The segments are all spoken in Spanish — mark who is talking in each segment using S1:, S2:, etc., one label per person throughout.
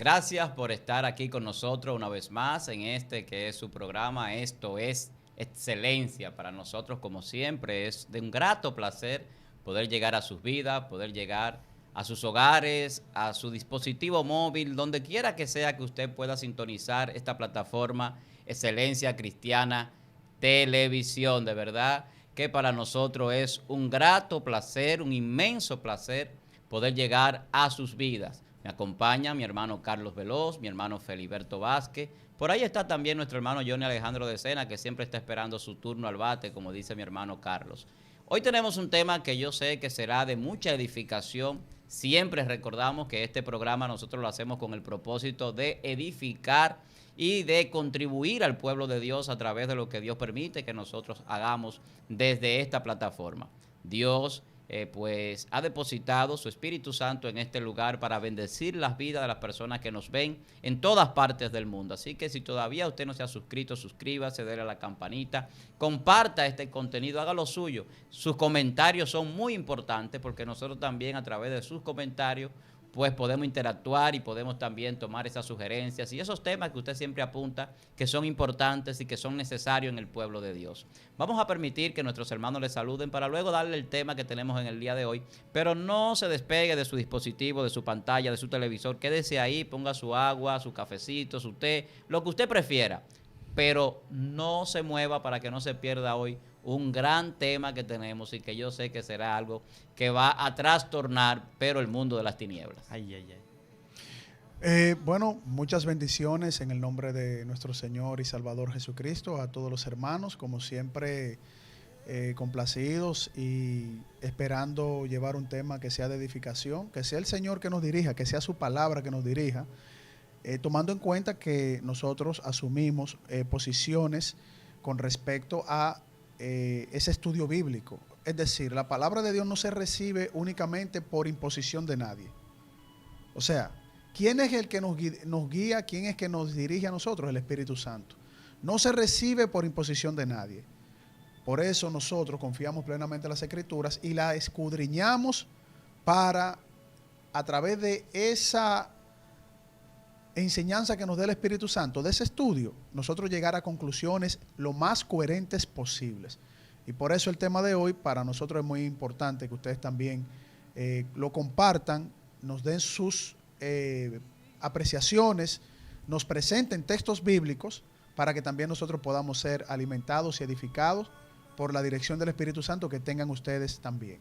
S1: Gracias por estar aquí con nosotros una vez más en este que es su programa. Esto es excelencia para nosotros, como siempre. Es de un grato placer poder llegar a sus vidas, poder llegar a sus hogares, a su dispositivo móvil, donde quiera que sea que usted pueda sintonizar esta plataforma Excelencia Cristiana Televisión. De verdad que para nosotros es un grato placer, un inmenso placer poder llegar a sus vidas. Me acompaña mi hermano Carlos Veloz, mi hermano Feliberto Vázquez. Por ahí está también nuestro hermano Johnny Alejandro de Sena, que siempre está esperando su turno al bate, como dice mi hermano Carlos. Hoy tenemos un tema que yo sé que será de mucha edificación. Siempre recordamos que este programa nosotros lo hacemos con el propósito de edificar y de contribuir al pueblo de Dios a través de lo que Dios permite que nosotros hagamos desde esta plataforma. Dios pues ha depositado su Espíritu Santo en este lugar para bendecir las vidas de las personas que nos ven en todas partes del mundo. Así que si todavía usted no se ha suscrito, suscríbase, déle a la campanita, comparta este contenido, haga lo suyo. Sus comentarios son muy importantes porque nosotros también a través de sus comentarios pues podemos interactuar y podemos también tomar esas sugerencias y esos temas que usted siempre apunta que son importantes y que son necesarios en el pueblo de Dios. Vamos a permitir que nuestros hermanos les saluden para luego darle el tema que tenemos en el día de hoy, pero no se despegue de su dispositivo, de su pantalla, de su televisor, quédese ahí, ponga su agua, su cafecito, su té, lo que usted prefiera, pero no se mueva para que no se pierda hoy un gran tema que tenemos y que yo sé que será algo que va a trastornar, pero el mundo de las tinieblas.
S2: Ay, ay, ay.
S3: Bueno, muchas bendiciones en el nombre de nuestro Señor y Salvador Jesucristo a todos los hermanos, como siempre complacidos y esperando llevar un tema que sea de edificación, que sea el Señor que nos dirija, que sea su palabra que nos dirija, tomando en cuenta que nosotros asumimos posiciones con respecto a ese estudio bíblico. Es decir, la palabra de Dios no se recibe únicamente por imposición de nadie. O sea, ¿quién es el que nos guía? ¿Quién es que nos dirige a nosotros? El Espíritu Santo. No se recibe por imposición de nadie. Por eso nosotros confiamos plenamente en las Escrituras y las escudriñamos para, a través de esa enseñanza que nos dé el Espíritu Santo, de ese estudio, nosotros llegar a conclusiones lo más coherentes posibles. Y por eso el tema de hoy para nosotros es muy importante que ustedes también lo compartan, nos den sus apreciaciones, nos presenten textos bíblicos para que también nosotros podamos ser alimentados y edificados por la dirección del Espíritu Santo que tengan ustedes también.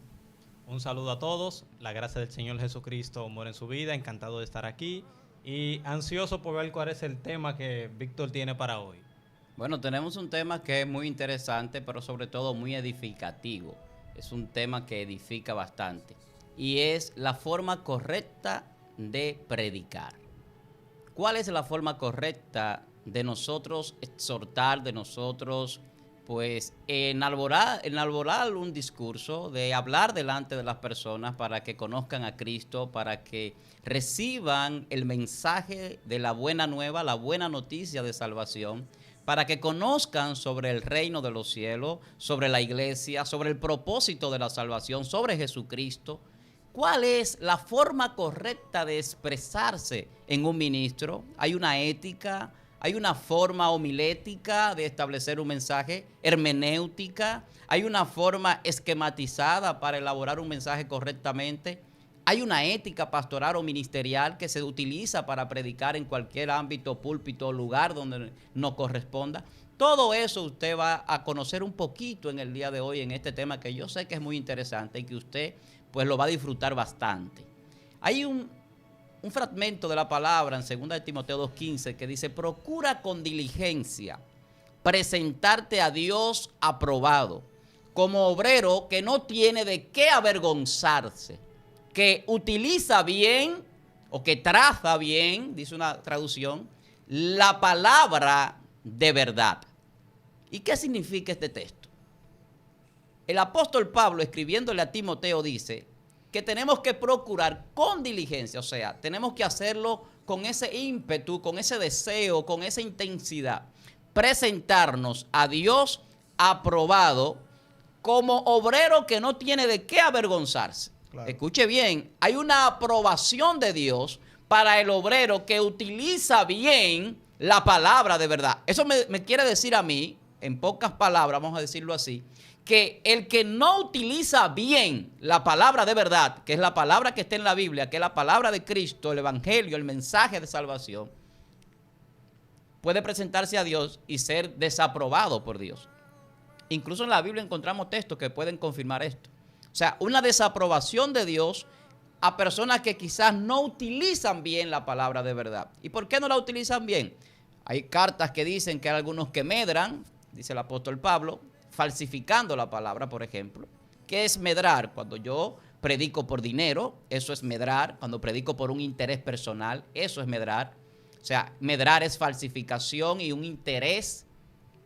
S2: Un saludo a todos, la gracia del Señor Jesucristo mora en su vida, encantado de estar aquí y ansioso por ver cuál es el tema que Víctor tiene para hoy.
S1: Bueno, tenemos un tema que es muy interesante, pero sobre todo muy edificativo. Es un tema que edifica bastante y es la forma correcta de predicar. ¿Cuál es la forma correcta de nosotros exhortar, de nosotros pues enalborar un discurso, de hablar delante de las personas para que conozcan a Cristo, para que reciban el mensaje de la buena nueva, la buena noticia de salvación, para que conozcan sobre el reino de los cielos, sobre la iglesia, sobre el propósito de la salvación, sobre Jesucristo? ¿Cuál es la forma correcta de expresarse en un ministro? ¿Hay una ética? ¿Hay una forma homilética de establecer un mensaje? ¿Hermenéutica? ¿Hay una forma esquematizada para elaborar un mensaje correctamente? ¿Hay una ética pastoral o ministerial que se utiliza para predicar en cualquier ámbito, púlpito o lugar donde nos corresponda? Todo eso usted va a conocer un poquito en el día de hoy en este tema que yo sé que es muy interesante y que usted pues lo va a disfrutar bastante. Hay un fragmento de la palabra en 2 de Timoteo 2:15 que dice: procura con diligencia presentarte a Dios aprobado, como obrero que no tiene de qué avergonzarse, que utiliza bien o que traza bien, dice una traducción, la palabra de verdad. ¿Y qué significa este texto? El apóstol Pablo, escribiéndole a Timoteo, dice que tenemos que procurar con diligencia, o sea, tenemos que hacerlo con ese ímpetu, con ese deseo, con esa intensidad, presentarnos a Dios aprobado como obrero que no tiene de qué avergonzarse. Claro. Escuche bien, hay una aprobación de Dios para el obrero que utiliza bien la palabra de verdad. Eso me quiere decir a mí, en pocas palabras, vamos a decirlo así, que el que no utiliza bien la palabra de verdad, que es la palabra que está en la Biblia, que es la palabra de Cristo, el Evangelio, el mensaje de salvación, puede presentarse a Dios y ser desaprobado por Dios. Incluso en la Biblia encontramos textos que pueden confirmar esto. O sea, una desaprobación de Dios a personas que quizás no utilizan bien la palabra de verdad. ¿Y por qué no la utilizan bien? Hay cartas que dicen que hay algunos que medran, dice el apóstol Pablo, falsificando la palabra, por ejemplo. ¿Qué es medrar? Cuando yo predico por dinero, eso es medrar. Cuando predico por un interés personal, eso es medrar. O sea, medrar es falsificación y un interés,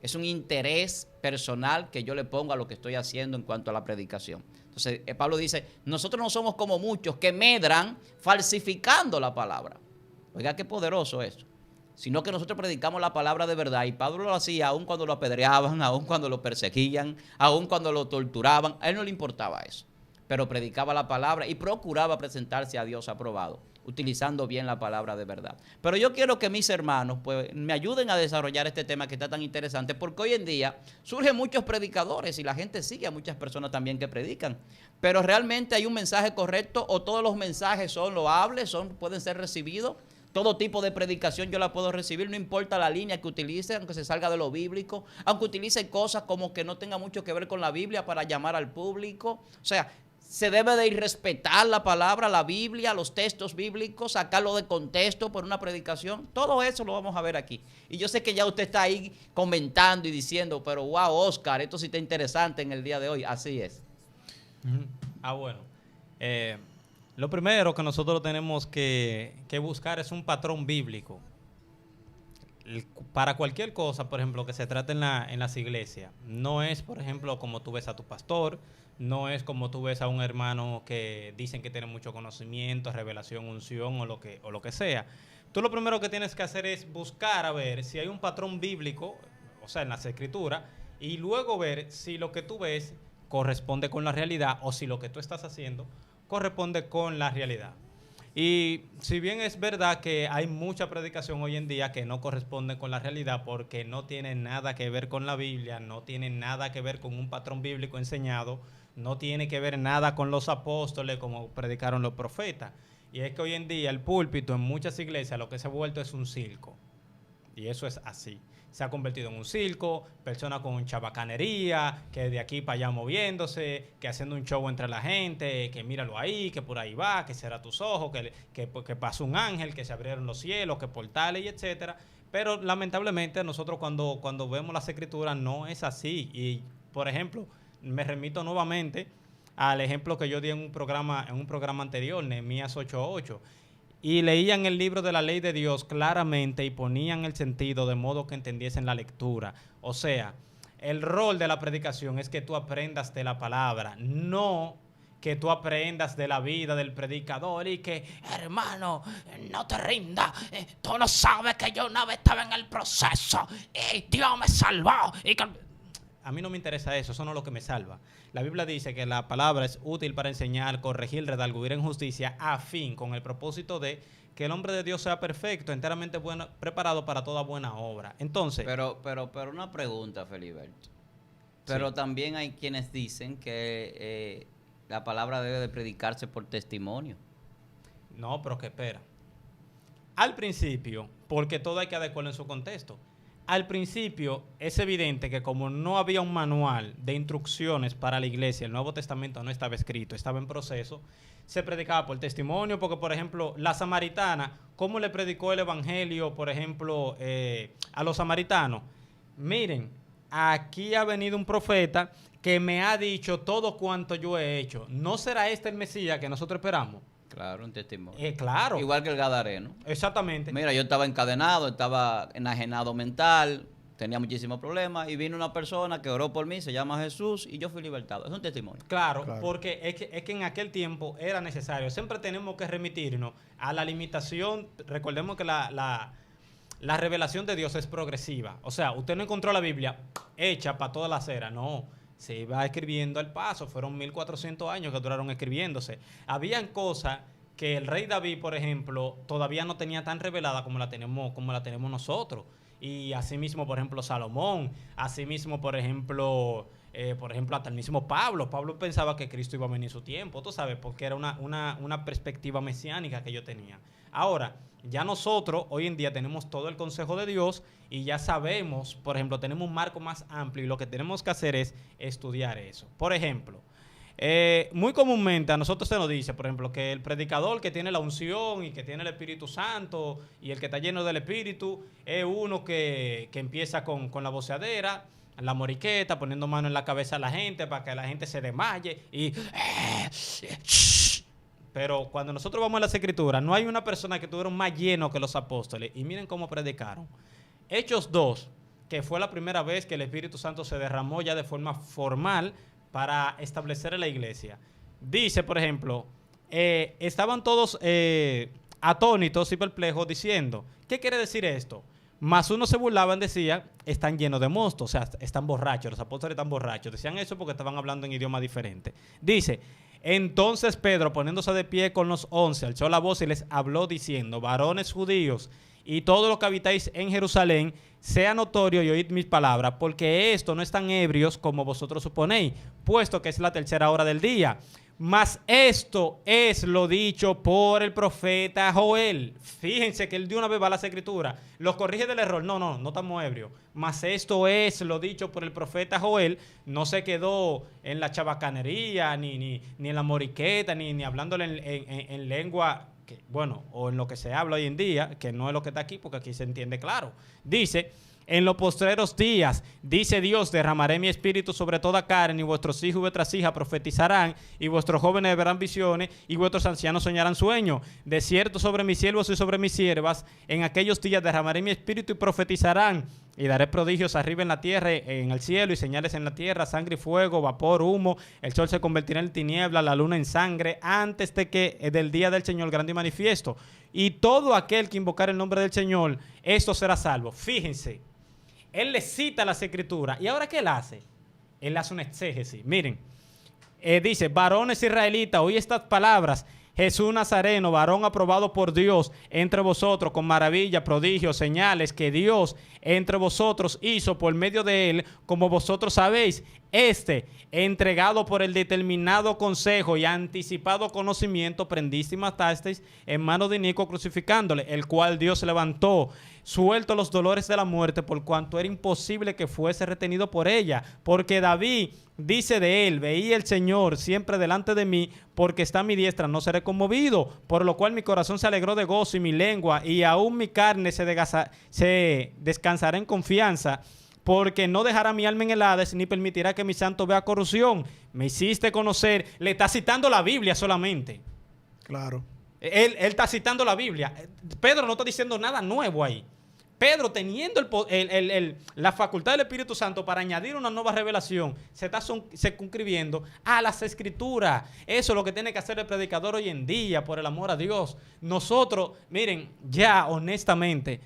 S1: es un interés personal que yo le pongo a lo que estoy haciendo en cuanto a la predicación. Entonces, Pablo dice, nosotros no somos como muchos que medran falsificando la palabra. Oiga, qué poderoso eso. Sino que nosotros predicamos la palabra de verdad, y Pablo lo hacía aun cuando lo apedreaban, aun cuando lo perseguían, aun cuando lo torturaban. A él no le importaba eso, pero predicaba la palabra y procuraba presentarse a Dios aprobado, utilizando bien la palabra de verdad. Pero yo quiero que mis hermanos pues, me ayuden a desarrollar este tema que está tan interesante, porque hoy en día surgen muchos predicadores y la gente sigue a muchas personas también que predican, pero realmente hay un mensaje correcto, o todos los mensajes son loables, pueden ser recibidos. Todo tipo de predicación yo la puedo recibir, no importa la línea que utilice, aunque se salga de lo bíblico, aunque utilice cosas como que no tenga mucho que ver con la Biblia para llamar al público. O sea, se debe de irrespetar la palabra, la Biblia, los textos bíblicos, sacarlo de contexto por una predicación. Todo eso lo vamos a ver aquí. Y yo sé que ya usted está ahí comentando y diciendo, pero wow, Oscar, esto sí está interesante en el día de hoy. Así es.
S2: Bueno. Lo primero que nosotros tenemos que buscar es un patrón bíblico. Para cualquier cosa, por ejemplo, que se trate en las iglesias, no es, por ejemplo, como tú ves a tu pastor, no es como tú ves a un hermano que dicen que tiene mucho conocimiento, revelación, unción o lo que sea. Tú lo primero que tienes que hacer es buscar a ver si hay un patrón bíblico, o sea, en las escrituras, y luego ver si lo que tú ves corresponde con la realidad o si lo que tú estás haciendo corresponde con la realidad. Y si bien es verdad que hay mucha predicación hoy en día que no corresponde con la realidad porque no tiene nada que ver con la Biblia, no tiene nada que ver con un patrón bíblico enseñado, no tiene que ver nada con los apóstoles como predicaron los profetas. Y es que hoy en día el púlpito en muchas iglesias lo que se ha vuelto es un circo. Y eso es así. Se ha convertido en un circo, personas con chabacanería, que de aquí para allá moviéndose, que haciendo un show entre la gente, que míralo ahí, que por ahí va, que será tus ojos, que pasó un ángel, que se abrieron los cielos, que portales y etcétera. Pero lamentablemente nosotros cuando vemos las escrituras no es así. Y, por ejemplo, me remito nuevamente al ejemplo que yo di en un programa anterior, Nehemías 8:8. Y leían el libro de la ley de Dios claramente y ponían el sentido de modo que entendiesen la lectura. O sea, el rol de la predicación es que tú aprendas de la palabra, no que tú aprendas de la vida del predicador y que, hermano, no te rindas, tú no sabes que yo una vez estaba en el proceso y Dios me salvó. A mí no me interesa eso no es lo que me salva. La Biblia dice que la palabra es útil para enseñar, corregir, redarguir en justicia, a fin, con el propósito de que el hombre de Dios sea perfecto, enteramente bueno, preparado para toda buena obra. Entonces...
S1: Pero una pregunta, Feliberto. Pero sí, también hay quienes dicen que la palabra debe de predicarse por testimonio.
S2: No, pero que espera. Al principio, porque todo hay que adecuarlo en su contexto. Al principio es evidente que como no había un manual de instrucciones para la iglesia, el Nuevo Testamento no estaba escrito, estaba en proceso, se predicaba por testimonio, porque por ejemplo la samaritana, ¿cómo le predicó el evangelio, por ejemplo, a los samaritanos? Miren, aquí ha venido un profeta que me ha dicho todo cuanto yo he hecho. ¿No será este el Mesías que nosotros esperamos?
S1: Claro, un testimonio.
S2: Claro.
S1: Igual que el gadareno.
S2: Exactamente.
S1: Mira, yo estaba encadenado, estaba enajenado mental, tenía muchísimos problemas y vino una persona que oró por mí, se llama Jesús y yo fui libertado. Es un testimonio.
S2: Claro. Porque es que en aquel tiempo era necesario. Siempre tenemos que remitirnos a la limitación. Recordemos que la revelación de Dios es progresiva. O sea, usted no encontró la Biblia hecha para toda la acera. No. Se iba escribiendo al paso. Fueron 1400 años que duraron escribiéndose. Habían cosas que el rey David, por ejemplo, todavía no tenía tan revelada como la tenemos nosotros. Y asimismo, por ejemplo, Salomón, asimismo, por ejemplo, hasta el mismo Pablo. Pablo pensaba que Cristo iba a venir en su tiempo, tú sabes, porque era una perspectiva mesiánica que yo tenía. Ahora, ya nosotros hoy en día tenemos todo el consejo de Dios y ya sabemos, por ejemplo, tenemos un marco más amplio y lo que tenemos que hacer es estudiar eso. Por ejemplo, muy comúnmente a nosotros se nos dice, por ejemplo, que el predicador que tiene la unción y que tiene el Espíritu Santo y el que está lleno del Espíritu es uno que empieza con la voceadera, la moriqueta, poniendo mano en la cabeza a la gente para que la gente se desmaye y... Pero cuando nosotros vamos a las Escrituras, no hay una persona que estuvieron más lleno que los apóstoles. Y miren cómo predicaron. Hechos 2, que fue la primera vez que el Espíritu Santo se derramó ya de forma formal para establecer la iglesia. Dice, por ejemplo, estaban todos atónitos y perplejos diciendo, ¿qué quiere decir esto? Más unos se burlaban, decían, están llenos de mosto, o sea, están borrachos, los apóstoles están borrachos. Decían eso porque estaban hablando en idioma diferente. Dice, entonces Pedro, poniéndose de pie con los 11, alzó la voz y les habló diciendo, varones judíos y todos los que habitáis en Jerusalén, sea notorio y oíd mis palabras, porque esto no están ebrios como vosotros suponéis, puesto que es la tercera hora del día. Mas esto es lo dicho por el profeta Joel. Fíjense que él de una vez va a las Escrituras, los corrige del error. No estamos ebrios. Mas esto es lo dicho por el profeta Joel. No se quedó en la chabacanería, ni en la moriqueta, ni hablándole en lengua, que, bueno, o en lo que se habla hoy en día, que no es lo que está aquí, porque aquí se entiende claro. Dice... En los postreros días, dice Dios, derramaré mi espíritu sobre toda carne, y vuestros hijos y vuestras hijas profetizarán, y vuestros jóvenes verán visiones, y vuestros ancianos soñarán sueños. De cierto sobre mis siervos y sobre mis siervas, en aquellos días derramaré mi espíritu y profetizarán, y daré prodigios arriba en la tierra, en el cielo, y señales en la tierra, sangre y fuego, vapor, humo. El sol se convertirá en tiniebla, la luna en sangre, antes del día del Señor grande y manifiesto. Y todo aquel que invocar el nombre del Señor, esto será salvo. Fíjense. Él le cita las Escrituras. ¿Y ahora qué él hace? Él hace una exégesis. Miren, dice, varones israelitas, oí estas palabras. Jesús Nazareno, varón aprobado por Dios entre vosotros con maravilla, prodigios, señales que Dios entre vosotros hizo por medio de él, como vosotros sabéis, entregado por el determinado consejo y anticipado conocimiento, prendiste y matasteis en mano de inicuo crucificándole, el cual Dios levantó, suelto los dolores de la muerte, por cuanto era imposible que fuese retenido por ella, porque David dice de él, veía el Señor siempre delante de mí, porque está a mi diestra, no seré conmovido, por lo cual mi corazón se alegró de gozo y mi lengua, y aún mi carne se descansará en confianza, porque no dejará mi alma en el Hades, ni permitirá que mi santo vea corrupción. Me hiciste conocer, le está citando la Biblia solamente.
S3: Claro.
S2: Él está citando la Biblia. Pedro no está diciendo nada nuevo ahí. Pedro, teniendo la facultad del Espíritu Santo para añadir una nueva revelación, se está circunscribiendo a las Escrituras. Eso es lo que tiene que hacer el predicador hoy en día, por el amor a Dios. Nosotros, miren, ya honestamente,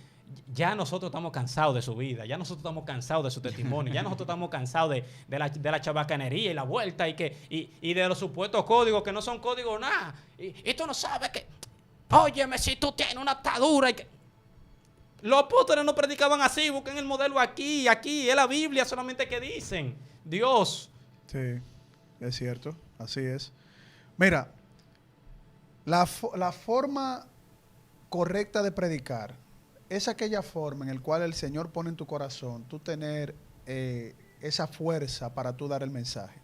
S2: ya nosotros estamos cansados de su vida, ya nosotros estamos cansados de su testimonio, ya nosotros estamos cansados de la chabacanería y la vuelta y de los supuestos códigos que no son códigos nada. Y tú no sabes que, óyeme, si tú tienes una atadura y que... Los apóstoles no predicaban así, busquen el modelo aquí, es la Biblia solamente que dicen. Dios.
S3: Sí, es cierto, así es. Mira, la forma correcta de predicar es aquella forma en la cual el Señor pone en tu corazón tú tener esa fuerza para tú dar el mensaje.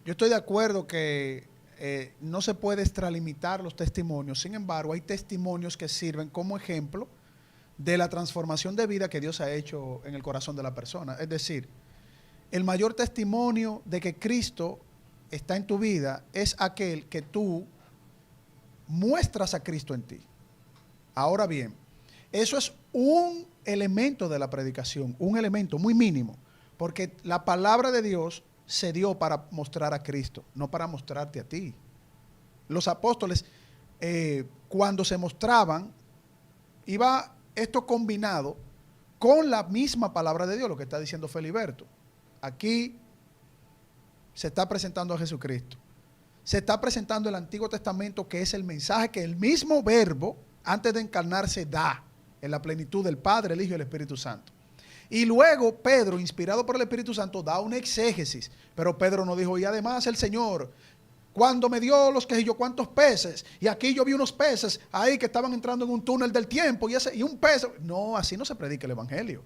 S3: Yo estoy de acuerdo que no se puede extralimitar los testimonios, sin embargo, hay testimonios que sirven como ejemplo de la transformación de vida que Dios ha hecho en el corazón de la persona. Es decir, el mayor testimonio de que Cristo está en tu vida es aquel que tú muestras a Cristo en ti. Ahora bien, eso es un elemento de la predicación, un elemento muy mínimo, porque la palabra de Dios se dio para mostrar a Cristo, no para mostrarte a ti. Los apóstoles, cuando se mostraban, iba esto combinado con la misma palabra de Dios, lo que está diciendo Feliberto. Aquí se está presentando a Jesucristo. se está presentando el Antiguo Testamento, que es el mensaje que el mismo Verbo, antes de encarnarse, da en la plenitud del Padre, el Hijo y el Espíritu Santo. Y luego Pedro, inspirado por el Espíritu Santo, da una exégesis. Pero Pedro no dijo, y además el Señor, cuando me dio los que yo cuántos peces, y aquí yo vi unos peces ahí que estaban entrando en un túnel del tiempo, y un pez. No, así no se predica el Evangelio.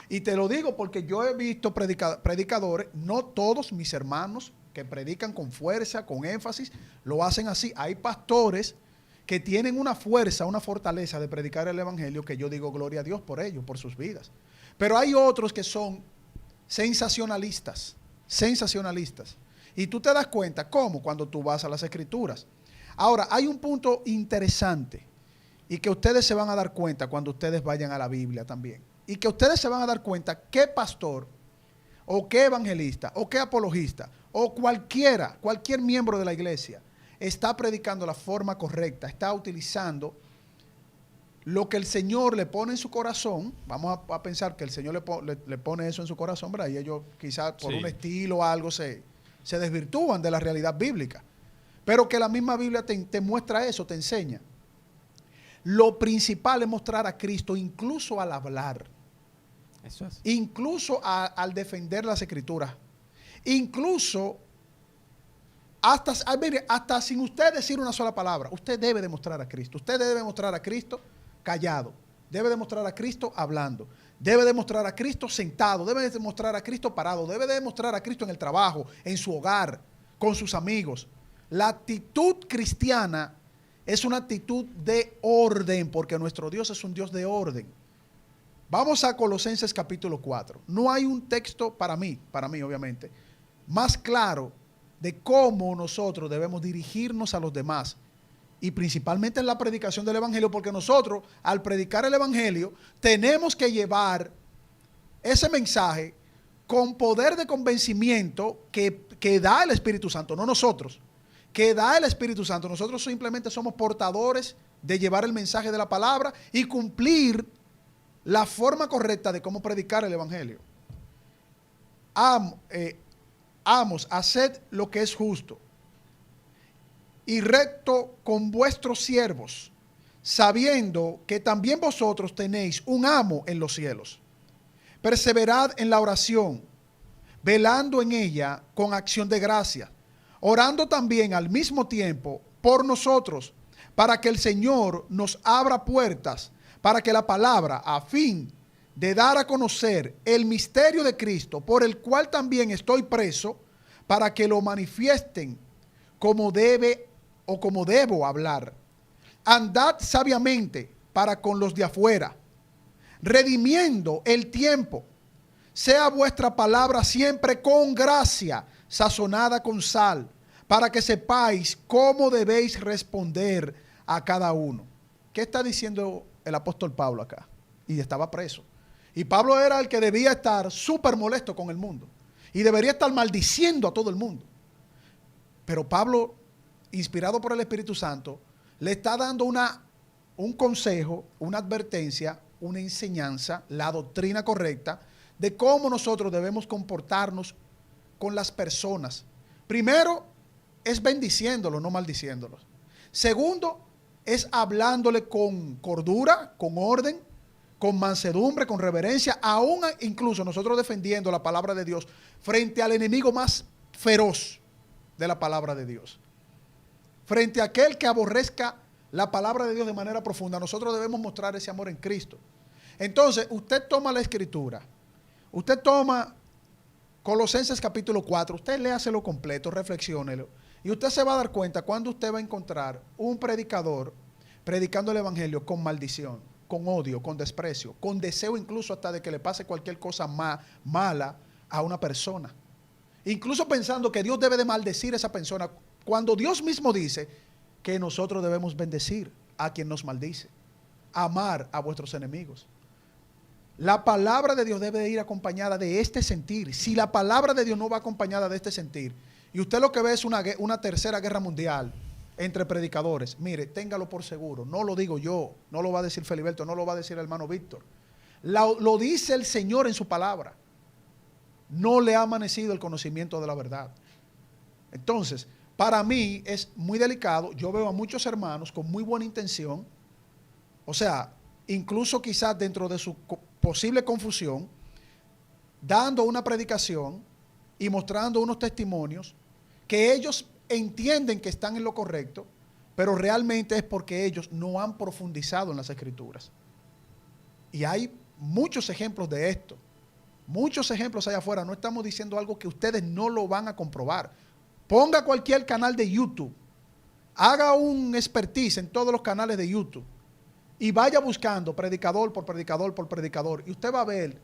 S3: Y te lo digo porque yo he visto predicadores, no todos mis hermanos que predican con fuerza, con énfasis, lo hacen así. Hay pastores que tienen una fuerza, una fortaleza de predicar el Evangelio, que yo digo gloria a Dios por ellos, por sus vidas. Pero hay otros que son sensacionalistas. Y tú te das cuenta, ¿cómo? Cuando tú vas a las Escrituras. Ahora, hay un punto interesante y que ustedes se van a dar cuenta cuando ustedes vayan a la Biblia también. Y que ustedes se van a dar cuenta qué pastor, o qué evangelista, o qué apologista, o cualquier miembro de la iglesia está predicando la forma correcta, está utilizando lo que el Señor le pone en su corazón. Vamos a pensar que el Señor le pone eso en su corazón, ¿verdad? Y ellos quizás por un estilo o algo se desvirtúan de la realidad bíblica. Pero que la misma Biblia te muestra eso, te enseña. Lo principal es mostrar a Cristo incluso al hablar.
S2: Eso es.
S3: Incluso al defender las Escrituras. Incluso hasta sin usted decir una sola palabra. Usted debe demostrar a Cristo. Usted debe demostrar a Cristo callado. Debe demostrar a Cristo hablando. Debe demostrar a Cristo sentado. Debe demostrar a Cristo parado. Debe demostrar a Cristo en el trabajo, en su hogar, con sus amigos. La actitud cristiana es una actitud de orden, porque nuestro Dios es un Dios de orden. Vamos a Colosenses capítulo 4. No hay un texto para mí obviamente, más claro de cómo nosotros debemos dirigirnos a los demás. Y principalmente en la predicación del Evangelio, porque nosotros, al predicar el Evangelio, tenemos que llevar ese mensaje con poder de convencimiento que da el Espíritu Santo, no nosotros, que da el Espíritu Santo. Nosotros simplemente somos portadores de llevar el mensaje de la palabra y cumplir la forma correcta de cómo predicar el Evangelio. Amos, haced lo que es justo y recto con vuestros siervos, sabiendo que también vosotros tenéis un amo en los cielos. Perseverad en la oración, velando en ella con acción de gracia, orando también al mismo tiempo por nosotros, para que el Señor nos abra puertas, para que la palabra, a fin de dar a conocer el misterio de Cristo, por el cual también estoy preso, para que lo manifiesten como debe o como debo hablar. Andad sabiamente para con los de afuera, redimiendo el tiempo. Sea vuestra palabra siempre con gracia, sazonada con sal, para que sepáis cómo debéis responder a cada uno. ¿Qué está diciendo el apóstol Pablo acá? Y estaba preso. Y Pablo era el que debía estar súper molesto con el mundo. Y debería estar maldiciendo a todo el mundo. Pero Pablo, inspirado por el Espíritu Santo, le está dando un consejo, una advertencia, una enseñanza, la doctrina correcta de cómo nosotros debemos comportarnos con las personas. Primero, es bendiciéndolos, no maldiciéndolos. Segundo, es hablándole con cordura, con orden, con mansedumbre, con reverencia, aún incluso nosotros defendiendo la palabra de Dios frente al enemigo más feroz de la palabra de Dios. Frente a aquel que aborrezca la palabra de Dios de manera profunda, nosotros debemos mostrar ese amor en Cristo. Entonces, usted toma la Escritura, usted toma Colosenses capítulo 4, usted léaselo completo, reflexiónelo, y usted se va a dar cuenta cuando usted va a encontrar un predicador predicando el Evangelio con maldición, con odio, con desprecio, con deseo incluso hasta de que le pase cualquier cosa mala a una persona. Incluso pensando que Dios debe de maldecir a esa persona, cuando Dios mismo dice que nosotros debemos bendecir a quien nos maldice, amar a vuestros enemigos. La palabra de Dios debe de ir acompañada de este sentir. Si la palabra de Dios no va acompañada de este sentir, y usted lo que ve es una tercera guerra mundial entre predicadores, mire, téngalo por seguro, no lo digo yo, no lo va a decir Feliberto, no lo va a decir el hermano Víctor. Lo dice el Señor en su palabra. No le ha amanecido el conocimiento de la verdad. Entonces, para mí es muy delicado. Yo veo a muchos hermanos con muy buena intención, o sea, incluso quizás dentro de su posible confusión, dando una predicación y mostrando unos testimonios que ellos entienden que están en lo correcto, pero realmente es porque ellos no han profundizado en las Escrituras. Y hay muchos ejemplos de esto, muchos ejemplos allá afuera. No estamos diciendo algo que ustedes no lo van a comprobar. Ponga cualquier canal de YouTube, haga un expertise en todos los canales de YouTube y vaya buscando predicador por predicador por predicador, y usted va a ver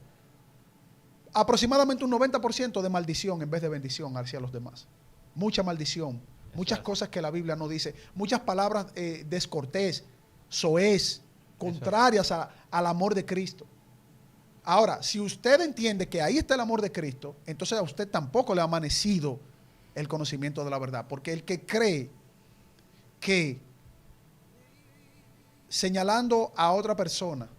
S3: aproximadamente un 90% de maldición en vez de bendición hacia los demás. Mucha maldición, muchas cosas que la Biblia no dice, muchas palabras descortés, soez, contrarias al amor de Cristo. Ahora, si usted entiende que ahí está el amor de Cristo, entonces a usted tampoco le ha amanecido el conocimiento de la verdad, porque el que cree que señalando a otra persona,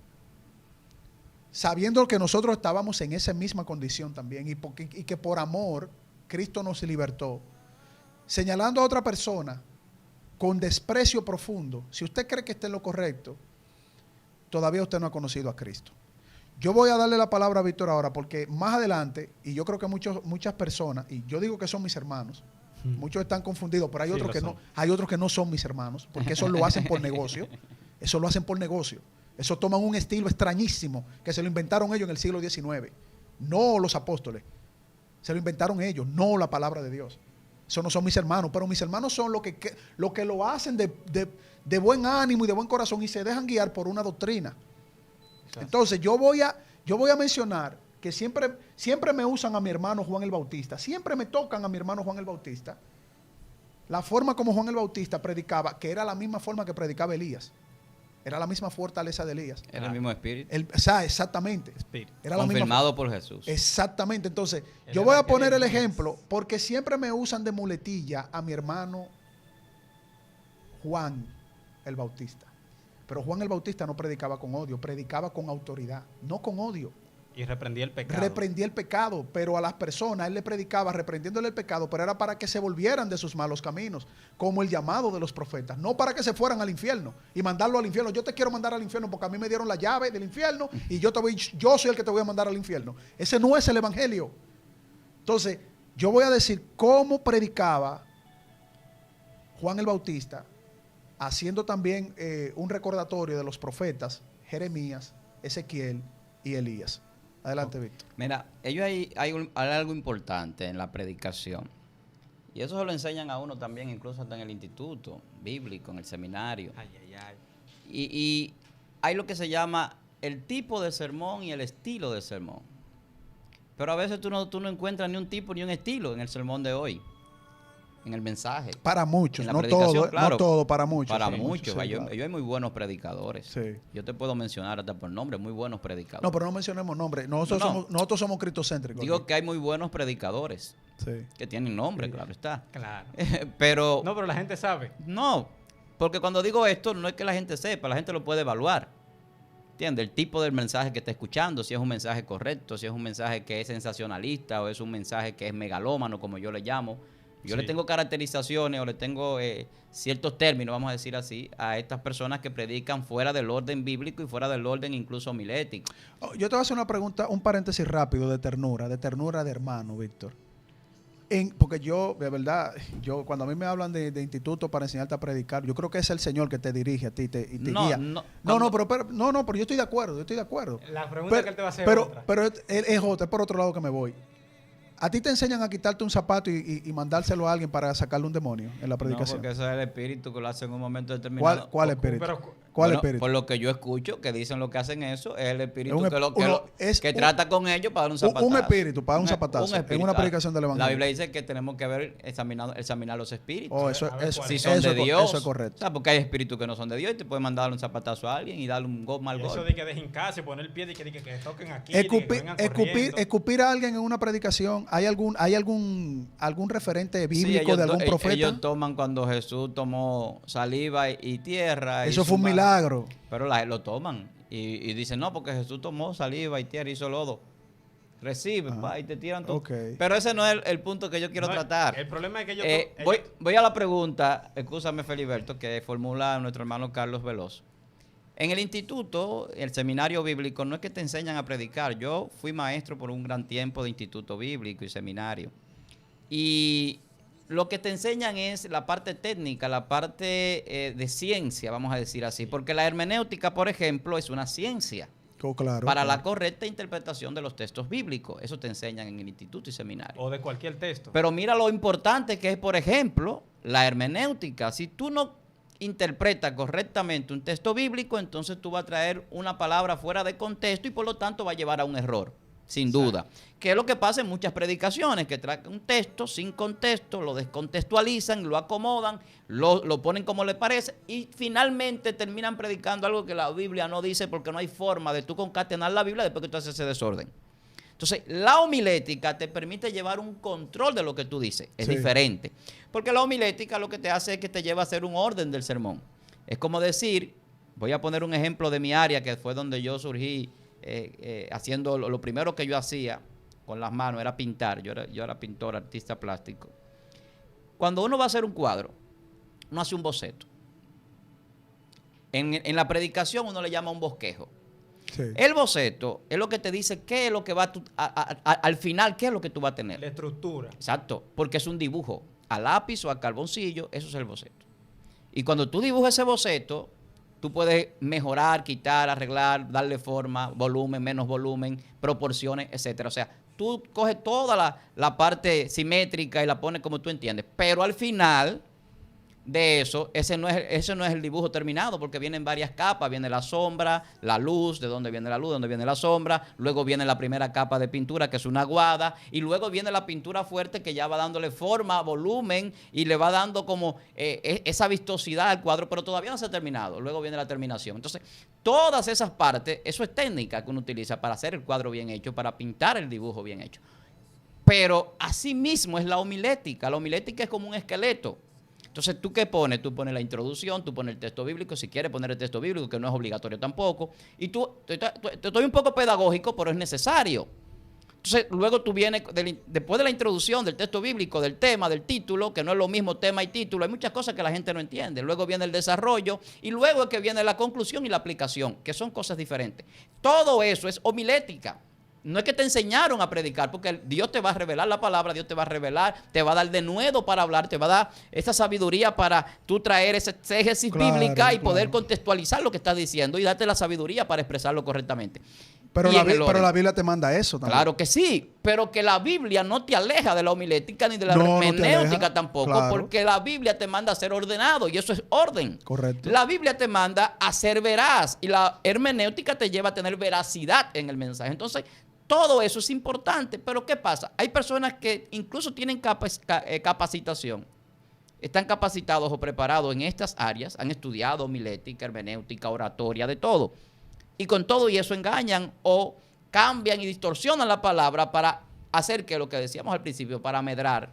S3: sabiendo que nosotros estábamos en esa misma condición también y que por amor Cristo nos libertó, señalando a otra persona con desprecio profundo, si usted cree que está en lo correcto, todavía usted no ha conocido a Cristo. Yo voy a darle la palabra a Víctor ahora porque más adelante, y yo creo que muchas personas, y yo digo que son mis hermanos, muchos están confundidos, pero hay otros que no son mis hermanos, porque eso lo hacen por negocio, eso lo hacen por negocio. Eso toman un estilo extrañísimo que se lo inventaron ellos en el siglo XIX, no los apóstoles, se lo inventaron ellos, no la palabra de Dios. Eso no son mis hermanos, pero mis hermanos son lo que lo hacen de buen ánimo y de buen corazón y se dejan guiar por una doctrina. Entonces yo voy a mencionar que siempre me usan a mi hermano Juan el Bautista, siempre me tocan a mi hermano Juan el Bautista, la forma como Juan el Bautista predicaba, que era la misma forma que predicaba Elías, era la misma fortaleza de Elías.
S1: Era el mismo espíritu.
S3: Exactamente.
S1: Era confirmado por Jesús.
S3: Exactamente. Entonces, yo voy a poner el ejemplo porque siempre me usan de muletilla a mi hermano Juan el Bautista. Pero Juan el Bautista no predicaba con odio, predicaba con autoridad, no con odio.
S2: Y reprendía el pecado.
S3: Reprendía el pecado, pero a las personas él le predicaba reprendiéndole el pecado, pero era para que se volvieran de sus malos caminos, como el llamado de los profetas, no para que se fueran al infierno y mandarlo al infierno. Yo te quiero mandar al infierno porque a mí me dieron la llave del infierno y yo soy el que te voy a mandar al infierno. Ese no es el evangelio. Entonces, yo voy a decir cómo predicaba Juan el Bautista, haciendo también un recordatorio de los profetas Jeremías, Ezequiel y Elías. Adelante, Víctor.
S1: Mira, ellos hay algo importante en la predicación. Y eso se lo enseñan a uno también, incluso hasta en el instituto bíblico, en el seminario. Y hay lo que se llama el tipo de sermón y el estilo de sermón. Pero a veces tú no encuentras ni un tipo ni un estilo en el sermón de hoy, en el mensaje.
S3: Para muchos,
S1: no
S3: todo,
S1: claro,
S3: no todo, para muchos.
S1: Para muchos.
S3: Sí,
S1: Yo hay muy buenos predicadores.
S3: Sí.
S1: Yo te puedo mencionar hasta por nombre, muy buenos predicadores.
S3: No, pero no mencionemos nombres. Nosotros somos cristocéntricos.
S1: Digo que hay muy buenos predicadores.
S3: Sí.
S1: Que tienen nombre, claro está.
S2: Claro.
S1: Pero
S2: no, pero la gente sabe.
S1: No, porque cuando digo esto no es que la gente sepa, la gente lo puede evaluar. ¿Entiendes? El tipo del mensaje que está escuchando, si es un mensaje correcto, si es un mensaje que es sensacionalista o es un mensaje que es megalómano, como yo le llamo. Yo le tengo caracterizaciones o le tengo ciertos términos, vamos a decir así, a estas personas que predican fuera del orden bíblico y fuera del orden incluso homilético.
S3: Yo te voy a hacer una pregunta, un paréntesis rápido de ternura de hermano, Víctor. Porque yo, de verdad, cuando a mí me hablan de instituto para enseñarte a predicar, yo creo que es el Señor que te dirige a ti y te guía. Pero yo estoy de acuerdo,
S2: La pregunta que él te va a hacer
S3: pero es por otro lado que me voy. ¿A ti te enseñan a quitarte un zapato y mandárselo a alguien para sacarle un demonio en la predicación?
S1: No, porque ese es el espíritu que lo hace en un momento determinado.
S3: ¿Cuál espíritu?
S1: ¿Cuál espíritu? Por lo que yo escucho, que dicen lo que hacen eso, es el espíritu que trata con ellos para dar un zapatazo.
S3: Un espíritu para dar un zapatazo en una predicación del evangelio.
S1: La Biblia dice que tenemos que examinar los espíritus.
S3: Si
S1: son de Dios.
S3: Eso es correcto.
S1: O sea, porque hay espíritus que no son de Dios y te pueden mandar un zapatazo a alguien y darle un mal golpe.
S2: Eso de que dejen casa y poner el pie y que toquen aquí.
S3: Escupir a alguien en una predicación, ¿hay algún referente bíblico de algún profeta?
S1: Ellos toman cuando Jesús tomó saliva y tierra.
S3: Eso fue un milagro.
S1: Pero lo toman y dicen, no, porque Jesús tomó saliva y tierra y hizo lodo. Recibe,
S3: Ajá.
S1: pa, y te tiran todo.
S3: Ok.
S1: Pero ese no es el punto que yo quiero
S2: No,
S1: tratar.
S2: El problema es que
S1: Voy a la pregunta, escúchame Feliberto, que formula nuestro hermano Carlos Veloz. En el instituto, el seminario bíblico, no es que te enseñan a predicar. Yo fui maestro por un gran tiempo de instituto bíblico y seminario. Y lo que te enseñan es la parte técnica, la parte de ciencia, vamos a decir así. Porque la hermenéutica, por ejemplo, es una ciencia
S3: Claro,
S1: para la
S3: claro.
S1: correcta interpretación de los textos bíblicos. Eso te enseñan en el instituto y seminario.
S2: o de cualquier texto.
S1: Pero mira lo importante que es, por ejemplo, la hermenéutica. Si tú no interpretas correctamente un texto bíblico, entonces tú vas a traer una palabra fuera de contexto y por lo tanto va a llevar a un error, sin duda. Que es lo que pasa en muchas predicaciones, que traen un texto sin contexto, lo descontextualizan, lo acomodan, lo ponen como les parece y finalmente terminan predicando algo que la Biblia no dice porque no hay forma de tú concatenar la Biblia después que tú haces ese desorden. Entonces, la homilética te permite llevar un control de lo que tú dices. Es
S3: Sí.
S1: diferente. Porque la homilética lo que te hace es que te lleva a hacer un orden del sermón. Es como decir, voy a poner un ejemplo de mi área, que fue donde yo surgí haciendo lo primero que yo hacía con las manos, era pintar. Yo era pintor, artista plástico. Cuando uno va a hacer un cuadro, uno hace un boceto. En la predicación uno le llama un bosquejo.
S3: Sí.
S1: El boceto es lo que te dice qué es lo que va al final, qué es lo que tú vas a tener.
S2: La estructura.
S1: Exacto, porque es un dibujo a lápiz o a carboncillo, eso es el boceto. Y cuando tú dibujas ese boceto, tú puedes mejorar, quitar, arreglar, darle forma, volumen, menos volumen, proporciones, etcétera. O sea, tú coges toda la parte simétrica y la pones como tú entiendes, pero al final de eso, ese no es el dibujo terminado, porque vienen varias capas, viene la sombra, la luz, de dónde viene la luz, de dónde viene la sombra, luego viene la primera capa de pintura, que es una aguada, y luego viene la pintura fuerte que ya va dándole forma, volumen, y le va dando como esa vistosidad al cuadro, pero todavía no se ha terminado, luego viene la terminación. Entonces, todas esas partes, eso es técnica que uno utiliza para hacer el cuadro bien hecho, para pintar el dibujo bien hecho. Pero así mismo es la homilética es como un esqueleto. Entonces, ¿tú qué pones? Tú pones la introducción, tú pones el texto bíblico, si quieres poner el texto bíblico, que no es obligatorio tampoco. Y tú, te estoy un poco pedagógico, pero es necesario. Entonces, luego tú vienes, después de la introducción del texto bíblico, del tema, del título, que no es lo mismo tema y título, hay muchas cosas que la gente no entiende. Luego viene el desarrollo y luego es que viene la conclusión y la aplicación, que son cosas diferentes. Todo eso es homilética. No es que te enseñaron a predicar, porque Dios te va a revelar la palabra, Dios te va a revelar, te va a dar denuedo para hablar, te va a dar esa sabiduría para tú traer esa exégesis bíblica y poder contextualizar lo que estás diciendo y darte la sabiduría para expresarlo correctamente.
S3: Pero la Biblia te manda eso también.
S1: Claro que sí, pero que la Biblia no te aleja de la homilética ni de la
S3: No,
S1: hermenéutica tampoco,
S3: claro.
S1: porque la Biblia te manda a ser ordenado y eso es orden.
S3: Correcto.
S1: La Biblia te manda a ser veraz y la hermenéutica te lleva a tener veracidad en el mensaje. Entonces, todo eso es importante, pero ¿qué pasa? Hay personas que incluso tienen capacitación, están capacitados o preparados en estas áreas, han estudiado homilética, hermenéutica, oratoria, de todo. Y con todo y eso engañan o cambian y distorsionan la palabra para hacer que lo que decíamos al principio, para amedrar,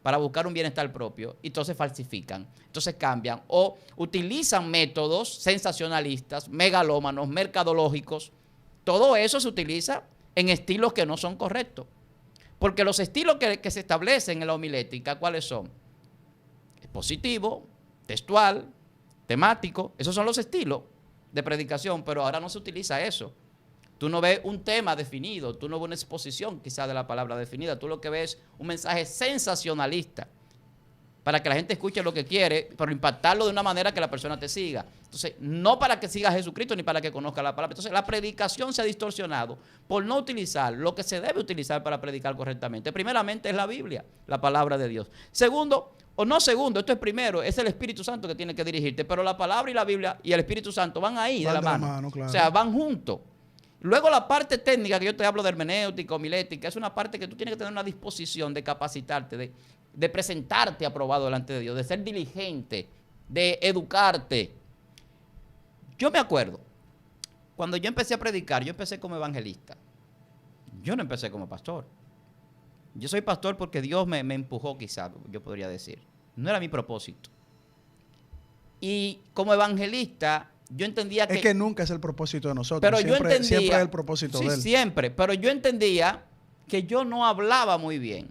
S1: para buscar un bienestar propio, y entonces falsifican, entonces cambian o utilizan métodos sensacionalistas, megalómanos, mercadológicos. Todo eso se utiliza en estilos que no son correctos. Porque los estilos que se establecen en la homilética, ¿cuáles son? Expositivo, textual, temático. Esos son los estilos de predicación, pero ahora no se utiliza eso. Tú no ves un tema definido, tú no ves una exposición quizás de la palabra definida, tú lo que ves es un mensaje sensacionalista para que la gente escuche lo que quiere, pero impactarlo de una manera que la persona te siga. Entonces, no para que siga a Jesucristo ni para que conozca la palabra. Entonces, la predicación se ha distorsionado por no utilizar lo que se debe utilizar para predicar correctamente. Primeramente es la Biblia, la palabra de Dios. Segundo, o no segundo, esto es primero, es el Espíritu Santo que tiene que dirigirte, pero la palabra y la Biblia y el Espíritu Santo van ahí de la mano.
S3: Claro.
S1: O sea, van juntos. Luego la parte técnica que yo te hablo de hermenéutica, homilética, es una parte que tú tienes que tener una disposición de capacitarte, de presentarte aprobado delante de Dios, de ser diligente, de educarte. Yo me acuerdo, cuando yo empecé a predicar, yo empecé como evangelista. Yo no empecé como pastor. Yo soy pastor porque Dios me empujó, quizás, yo podría decir. No era mi propósito. Y como evangelista, yo entendía que...
S3: Es que nunca es el propósito de nosotros.
S1: Pero yo entendía...
S3: Siempre es el propósito de Él.
S1: Siempre. Pero yo entendía que yo no hablaba muy bien.